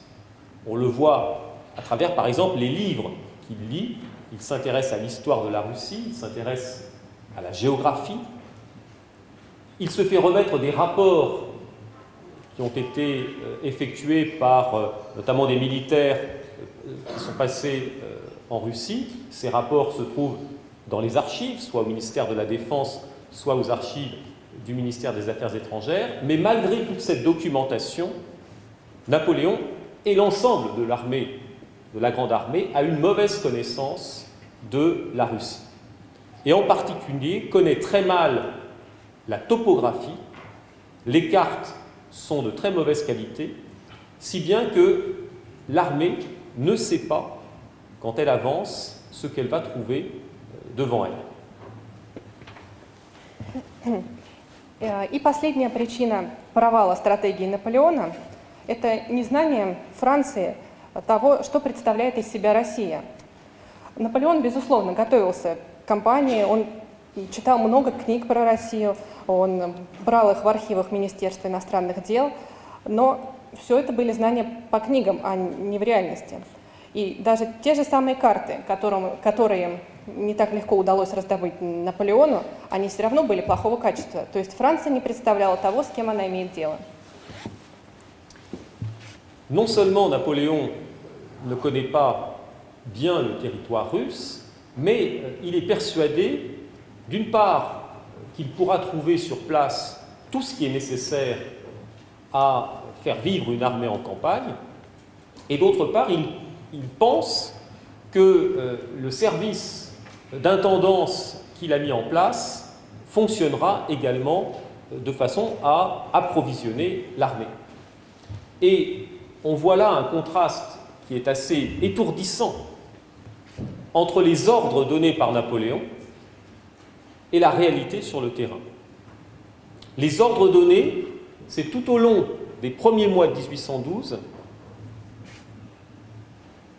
On le voit à travers, par exemple, les livres qu'il lit. Il s'intéresse à l'histoire de la Russie, il s'intéresse à la géographie. Il se fait remettre des rapports qui ont été effectués par notamment des militaires qui sont passés en Russie. Ces rapports se trouvent dans les archives, soit au ministère de la Défense, soit aux archives du ministère des Affaires étrangères. Mais malgré toute cette documentation, Napoléon et l'ensemble de l'armée, de la Grande Armée, a une mauvaise connaissance de la Russie. Et en particulier, connaît très mal la topographie. Les cartes sont de très mauvaise qualité, si bien que l'armée ne sait pas, quand elle avance, ce qu'elle va trouver devant elle. И последняя причина провала стратегии Наполеона – это незнание Франции того, что представляет из себя Россия. Наполеон, безусловно, готовился к кампании, он читал много книг про Россию, он брал их в архивах Министерства иностранных дел, но все это были знания по книгам, а не в реальности. И даже те же самые карты, которые не так легко удалось раздобыть Наполеону, они все равно были плохого качества. То есть Франция не представляла того, с кем она имеет дело. Non seulement Napoléon ne connaît pas bien le territoire russe, mais il est persuadé, d'une part, qu'il pourra trouver sur place tout ce qui est nécessaire à faire vivre une armée en campagne, et d'autre part, il pense que le service d'intendance qu'il a mis en place fonctionnera également de façon à approvisionner l'armée. Et on voit là un contraste qui est assez étourdissant entre les ordres donnés par Napoléon et la réalité sur le terrain. Les ordres donnés, c'est tout au long des premiers mois de 1812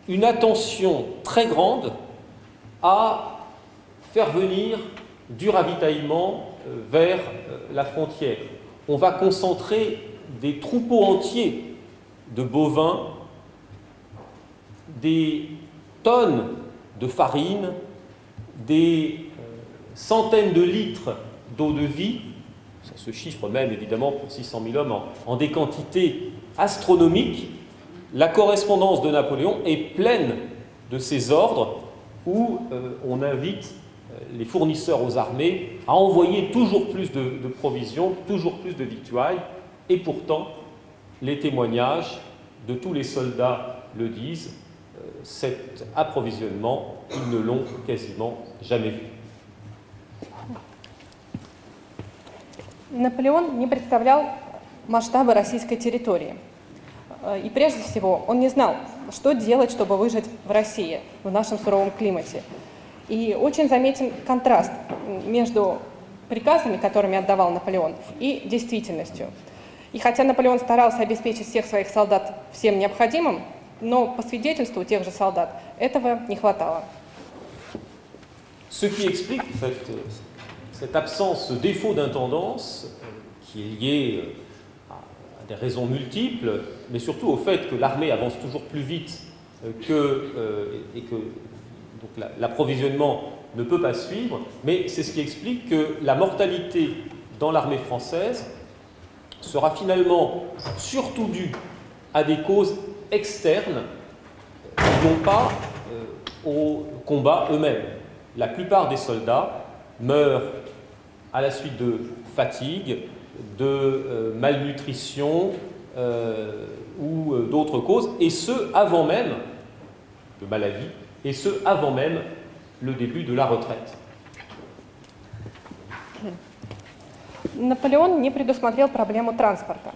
une attention très grande à faire venir du ravitaillement vers la frontière. On va concentrer des troupeaux entiers de bovins, des tonnes de farine, des centaines de litres d'eau de vie, ça se chiffre même évidemment pour 600 000 hommes en des quantités astronomiques. La correspondance de Napoléon est pleine de ces ordres où on invite les fournisseurs aux armées à envoyer toujours plus de provisions, toujours plus de victuailles, et pourtant les témoignages de tous les soldats le disent, cet approvisionnement, ils ne l'ont quasiment jamais vu. Наполеон не представлял масштаба российской территории. И прежде всего он не знал, что делать, чтобы выжить в России, в нашем суровом климате. И очень заметен контраст между приказами, которыми отдавал Наполеон, и действительностью. И хотя Наполеон старался обеспечить всех своих солдат всем необходимым, но по свидетельству тех же солдат этого не хватало. Ce qui explique cette absence, ce défaut d'intendance qui est lié à des raisons multiples, mais surtout au fait que l'armée avance toujours plus vite et que donc l'approvisionnement ne peut pas suivre, mais c'est ce qui explique que la mortalité dans l'armée française sera finalement surtout due à des causes externes et non pas aux combats eux-mêmes. La plupart des soldats meurent à la suite de fatigue, de malnutrition ou d'autres causes, et ce avant même de maladie, et ce avant même le début de la retraite. Наполеон не предусмотрел проблему транспорта.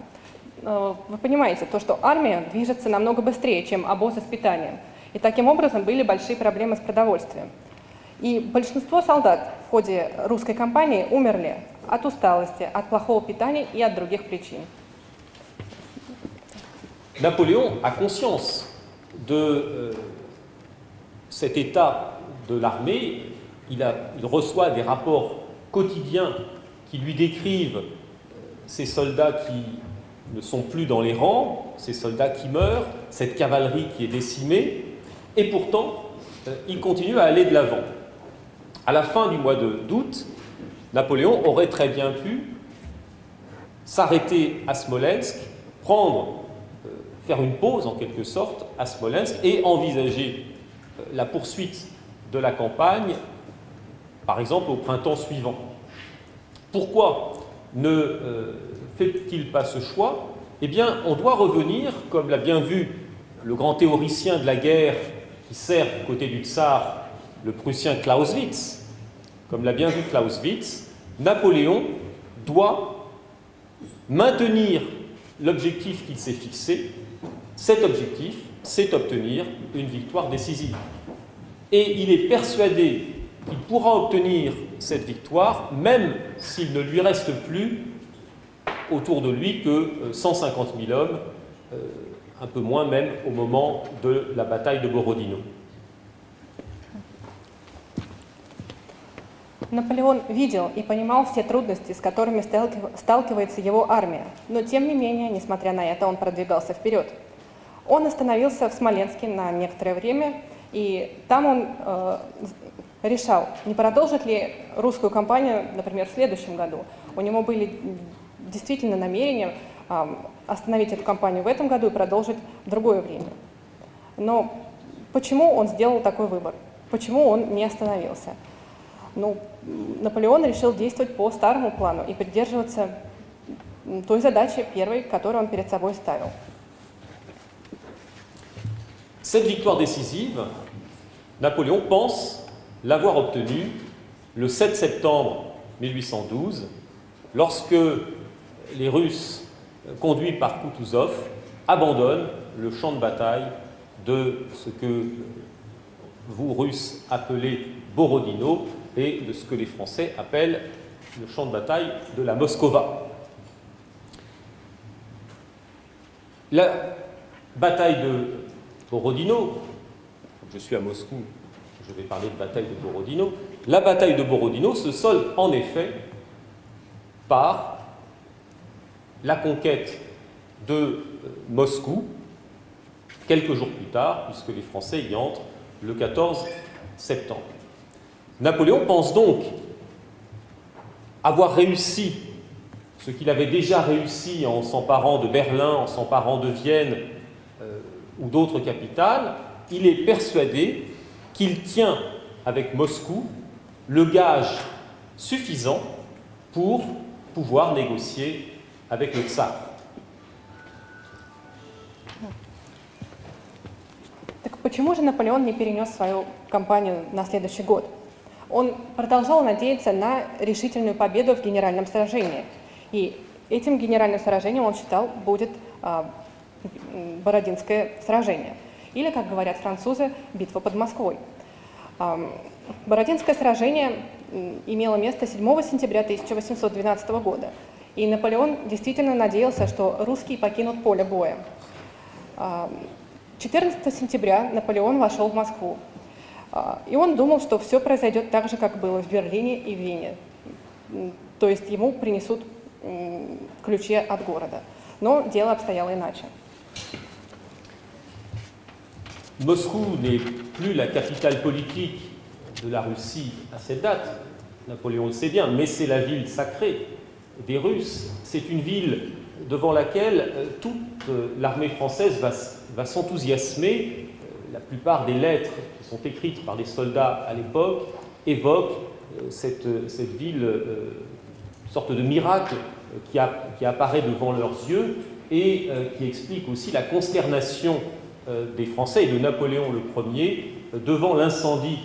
Вы понимаете, то, что армия движется намного быстрее, чем обозы с питанием. И таким образом были большие проблемы с продовольствием. И большинство солдат в ходе русской кампании умерли от усталости, от плохого питания и от других причин. Napoléon a conscience de cet état de l'armée. Il reçoit des rapports quotidien qui lui décrivent ces soldats qui ne sont plus dans les rangs, ces soldats qui meurent, cette cavalerie qui est décimée, et pourtant, il continue à aller de l'avant. À la fin du mois d'août, Napoléon aurait très bien pu s'arrêter à Smolensk, faire une pause en quelque sorte à Smolensk et envisager la poursuite de la campagne, par exemple au printemps suivant. Pourquoi ne fait-il pas ce choix? Eh bien, on doit revenir, comme l'a bien vu le grand théoricien de la guerre qui sert du côté du tsar, le Prussien Clausewitz, comme l'a bien vu Clausewitz, Napoléon doit maintenir l'objectif qu'il s'est fixé. Cet objectif, c'est obtenir une victoire décisive. Et il est persuadé qu'il pourra obtenir cette victoire, même s'il ne lui reste plus autour de lui que 150 000 hommes, un peu moins même au moment de la bataille de Borodino. Наполеон видел и понимал все трудности, с которыми сталкивается его армия, но тем не менее, несмотря на это, он продвигался вперед. Он остановился в Смоленске на некоторое время, и там он решал, не продолжит ли русскую кампанию, например, в следующем году. У него были действительно намерения остановить эту кампанию в этом году и продолжить в другое время. Но почему он сделал такой выбор? Почему он не остановился? Ну, Наполеон решил действовать по старому плану и придерживаться той задачи первой, которую он перед собой ставил. Cette victoire décisive, Napoléon pense l'avoir obtenue le 7 septembre 1812, lorsque les Russes, conduits par Kutuzov, abandonnent le champ de bataille de ce que vous, Russes, appelez Borodino, et de ce que les Français appellent le champ de bataille de la Moskova. La bataille de Borodino, je suis à Moscou, je vais parler de bataille de Borodino, la bataille de Borodino se solde en effet par la conquête de Moscou, quelques jours plus tard, puisque les Français y entrent le 14 septembre. Napoléon pense donc avoir réussi ce qu'il avait déjà réussi en s'emparant de Berlin, en s'emparant de Vienne ou d'autres capitales. Il est persuadé qu'il tient avec Moscou le gage suffisant pour pouvoir négocier avec le tsar. Так почему же Наполеон не перенес свою кампанию на следующий год? Он продолжал надеяться на решительную победу в генеральном сражении. И этим генеральным сражением он считал будет Бородинское сражение. Или, как говорят французы, битва под Москвой. Бородинское сражение имело место 7 сентября 1812 года. И Наполеон действительно надеялся, что русские покинут поле боя. 14 сентября Наполеон вошел в Москву. И он думал, что все произойдет так же, как было в Берлине и Вене. То есть ему принесут ключи от города. Но дело обстояло иначе. Moscou n'est plus la capitale politique de la Russie à cette date, Napoléon le sait bien, mais c'est la ville sacrée des Russes. C'est une ville devant laquelle toute l'armée française va s'enthousiasmer. La plupart des lettres qui sont écrites par les soldats à l'époque évoquent cette ville, une sorte de miracle qui apparaît devant leurs yeux et qui explique aussi la consternation des Français et de Napoléon Ier devant l'incendie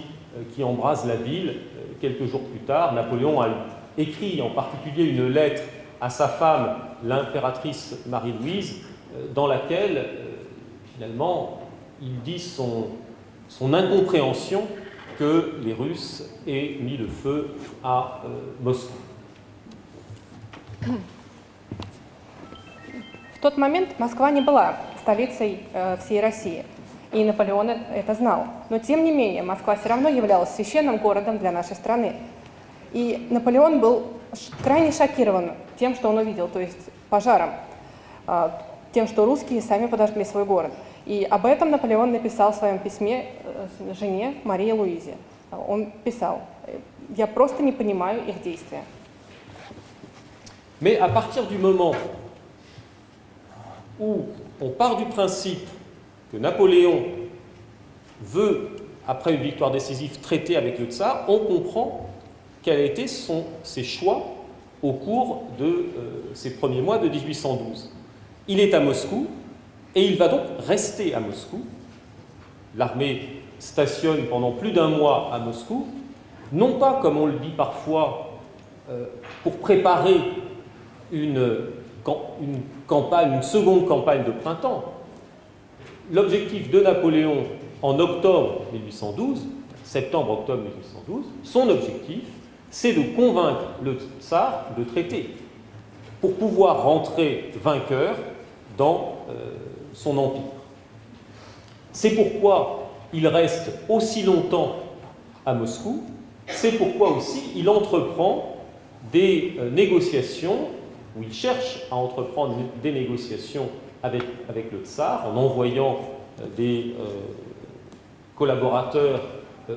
qui embrase la ville. Quelques jours plus tard, Napoléon a écrit en particulier une lettre à sa femme, l'impératrice Marie-Louise, dans laquelle, finalement, il dit son incompréhension que les Russes aient mis le feu à Moscou. В тот момент Москва не была столицей всей России, и Наполеон это знал. Но тем не менее Москва все равно являлась священным городом для нашей страны. И Наполеон был крайне шокирован тем, что он увидел, то есть пожаром, тем, что русские сами подожгли свой город. И об этом Наполеон написал в своем письме жене Марии Луизе. Он писал: «Я просто не понимаю их действия». Mais à partir du moment où on part du principe que Napoléon veut, après une victoire décisive, traiter avec le tsar, on comprend quels étaient ses choix au cours de ces premiers mois de 1812. Il est à Moscou et il va donc rester à Moscou. L'armée stationne pendant plus d'un mois à Moscou, non pas, comme on le dit parfois, pour préparer une seconde campagne de printemps. L'objectif de Napoléon en octobre 1812, septembre-octobre 1812, son objectif, c'est de convaincre le tsar de traiter pour pouvoir rentrer vainqueur dans son empire. C'est pourquoi il reste aussi longtemps à Moscou, c'est pourquoi aussi il entreprend des négociations, où il cherche à entreprendre des négociations avec le tsar en envoyant des collaborateurs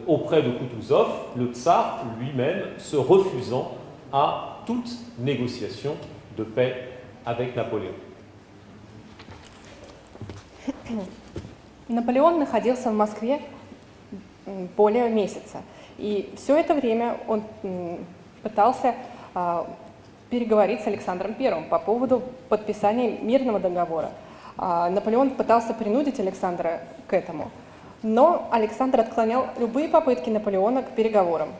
auprès de Koutouzov, le tsar lui-même se refusant à toute négociation de paix avec Napoléon. Наполеон находился в Москве более месяца, и все это время он пытался переговорить с Александром I по поводу подписания мирного договора. Наполеон пытался принудить Александра к этому, но Александр отклонял любые попытки Наполеона к переговорам.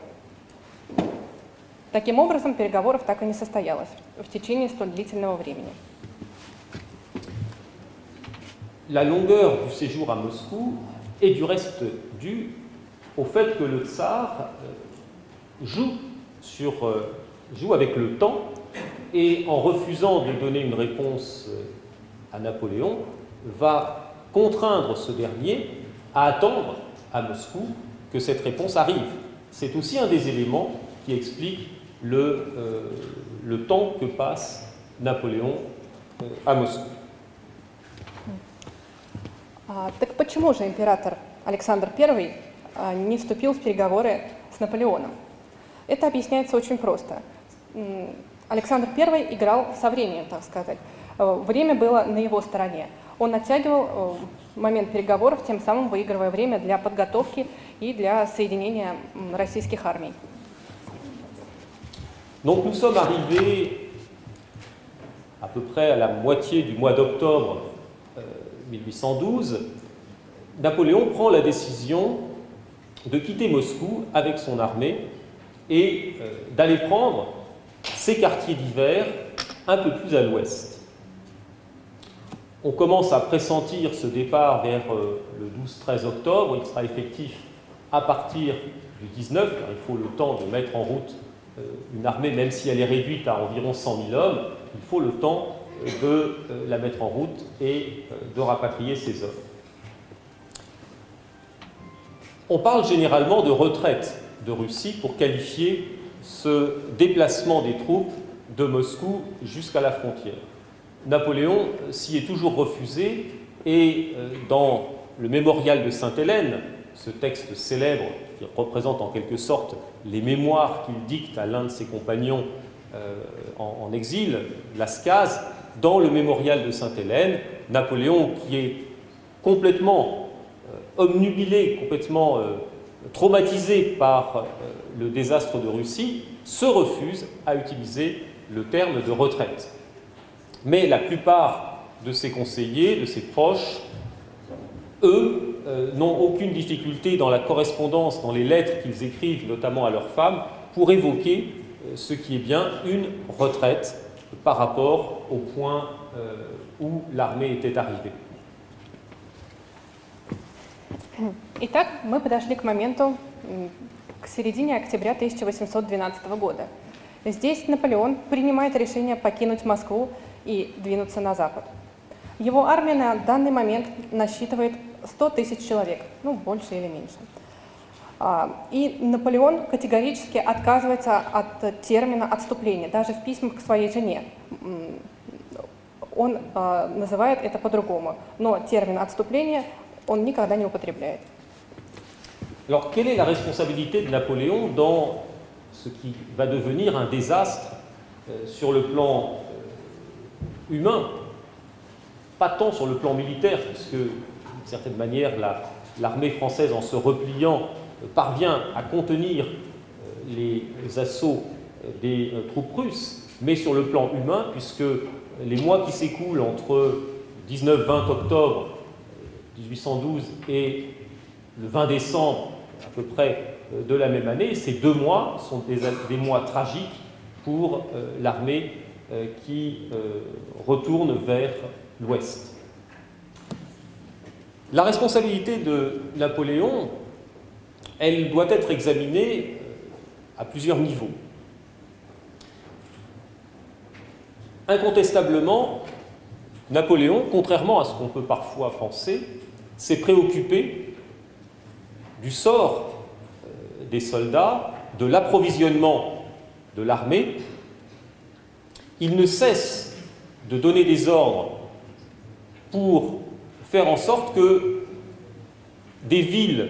Таким образом, переговоров так и не состоялось в течение столь длительного времени. La longueur du séjour à Moscou est du reste due au fait que le tsar joue avec le temps et en refusant de donner une réponse à Napoléon, va contraindre ce dernier à attendre à Moscou que cette réponse arrive. C'est aussi un des éléments qui explique le temps que passe Napoléon à Moscou. Так почему же император Александр I не вступил в переговоры с Наполеоном? Это объясняется очень просто. Александр I играл со временем, так сказать. Время было на его стороне. Он оттягивал момент переговоров, тем самым выигрывая время для подготовки и для соединения российских армий. Donc nous sommes arrivés à peu près à la moitié du mois d'octobre 1812. Napoléon prend la décision de quitter Moscou avec son armée et d'aller prendre ses quartiers d'hiver un peu plus à l'ouest. On commence à pressentir ce départ vers le 12-13 octobre. Il sera effectif à partir du 19, car il faut le temps de mettre en route une armée, même si elle est réduite à environ 100 000 hommes, il faut le temps de la mettre en route et de rapatrier ses hommes. On parle généralement de retraite de Russie pour qualifier ce déplacement des troupes de Moscou jusqu'à la frontière. Napoléon s'y est toujours refusé et dans le mémorial de Sainte-Hélène, ce texte célèbre qui représente en quelque sorte les mémoires qu'il dicte à l'un de ses compagnons en exil, Lascaz, dans le mémorial de Sainte-Hélène, Napoléon, qui est complètement obnubilé, complètement traumatisé par le désastre de Russie, se refuse à utiliser le terme de retraite. Mais la plupart de ses conseillers, de ses proches, eux, n'ont aucune difficulté dans la correspondance, dans les lettres qu'ils écrivent, notamment à leurs femmes, pour évoquer ce qui est bien une retraite par rapport au point où l'armée était arrivée. Итак, мы подошли к моменту, к середине октября 1812 года. Здесь Наполеон принимает решение покинуть Москву и двинуться на запад. Его армия на данный момент насчитывает 100 000 человек, ну, больше или меньше. И Наполеон категорически отказывается от термина «отступление», даже в письмах к своей жене. Он называет это по-другому, но термин «отступление» он никогда не употребляет. Alors, quelle est la responsabilité de Napoléon dans ce qui va devenir un désastre sur le plan humain, pas tant sur le plan militaire, puisque d'une certaine manière l'armée française, en se repliant, parvient à contenir les assauts des troupes russes, mais sur le plan humain, puisque les mois qui s'écoulent entre 19-20 octobre 1812 et le 20 décembre à peu près de la même année, ces 2 mois sont des mois tragiques pour l'armée qui retourne vers l'ouest. La responsabilité de Napoléon, elle doit être examinée à plusieurs niveaux. Incontestablement, Napoléon, contrairement à ce qu'on peut parfois penser, s'est préoccupé du sort des soldats, de l'approvisionnement de l'armée. Il ne cesse de donner des ordres pour faire en sorte que des villes,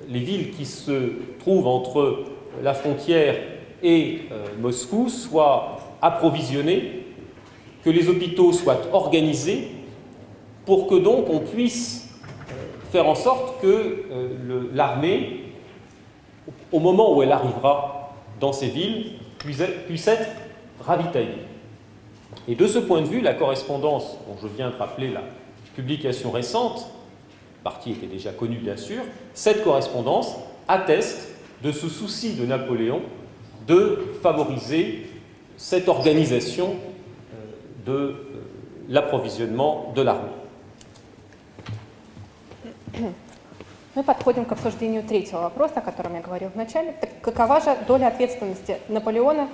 les villes qui se trouvent entre la frontière et Moscou, soient approvisionnées, que les hôpitaux soient organisés, pour que donc on puisse faire en sorte que l'armée, au moment où elle arrivera dans ces villes, puisse être ravitaillée. Et de ce point de vue, la correspondance dont je viens de rappeler la publication récente, la partie était déjà connue bien sûr, cette correspondance atteste de ce souci de Napoléon de favoriser cette organisation de l'approvisionnement de l'armée. Мы подходим к обсуждению третьего вопроса, о котором я говорил в начале. Так какова же доля ответственности Наполеона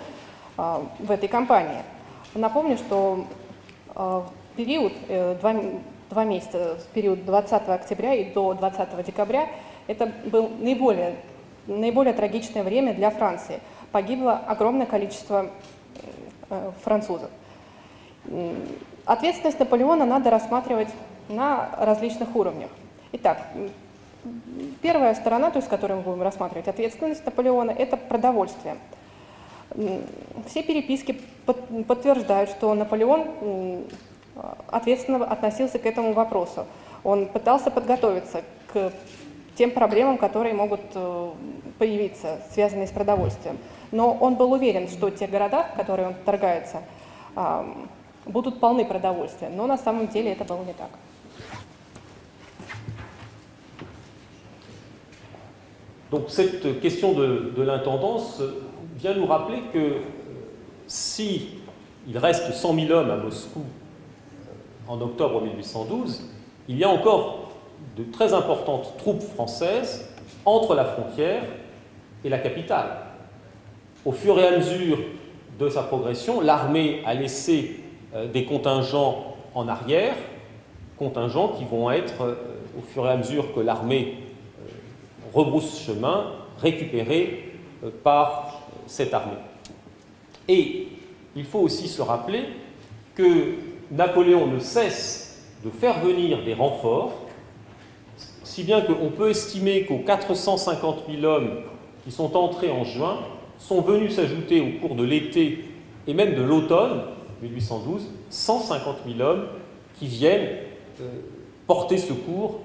в этой кампании? Напомню, что период, 2 месяца, в период 20 октября и до 20 декабря, это было наиболее трагичное время для Франции. Погибло огромное количество французов. Ответственность Наполеона надо рассматривать на различных уровнях. Итак, первая сторона, то есть, которую мы будем рассматривать ответственность Наполеона, это продовольствие. Все переписки подтверждают, что Наполеон ответственно относился к этому вопросу. Он пытался подготовиться к тем проблемам, которые могут появиться, связанные с продовольствием. Но он был уверен, что те города, в которые он вторгается, будут полны продовольствия. Но на самом деле это было не так. Donc cette question de l'intendance vient nous rappeler que si il reste 100 000 hommes à Moscou en octobre 1812, il y a encore de très importantes troupes françaises entre la frontière et la capitale. Au fur et à mesure de sa progression, l'armée a laissé des contingents en arrière, contingents qui vont être, au fur et à mesure que l'armée rebrousse chemin, récupérés par cette armée. Et il faut aussi se rappeler que Napoléon ne cesse de faire venir des renforts, si bien qu'on peut estimer qu'aux 450 000 hommes qui sont entrés en juin sont venus s'ajouter au cours de l'été et même de l'automne 1812, 150 000 hommes qui viennent porter secours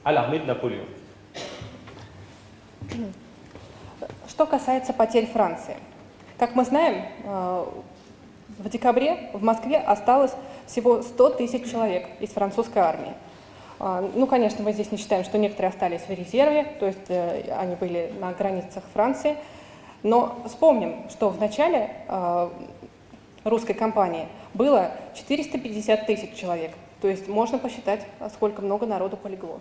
à l'armée de Наполеон. Что касается потерь Франции. Как мы знаем, в декабре в Москве осталось всего 100 000 человек из французской армии. Ну, конечно, мы здесь не считаем, что некоторые остались в резерве, то есть они были на границах Франции. Но вспомним, что в начале русской кампании было 450 000 человек. То есть можно посчитать, сколько много народу полегло.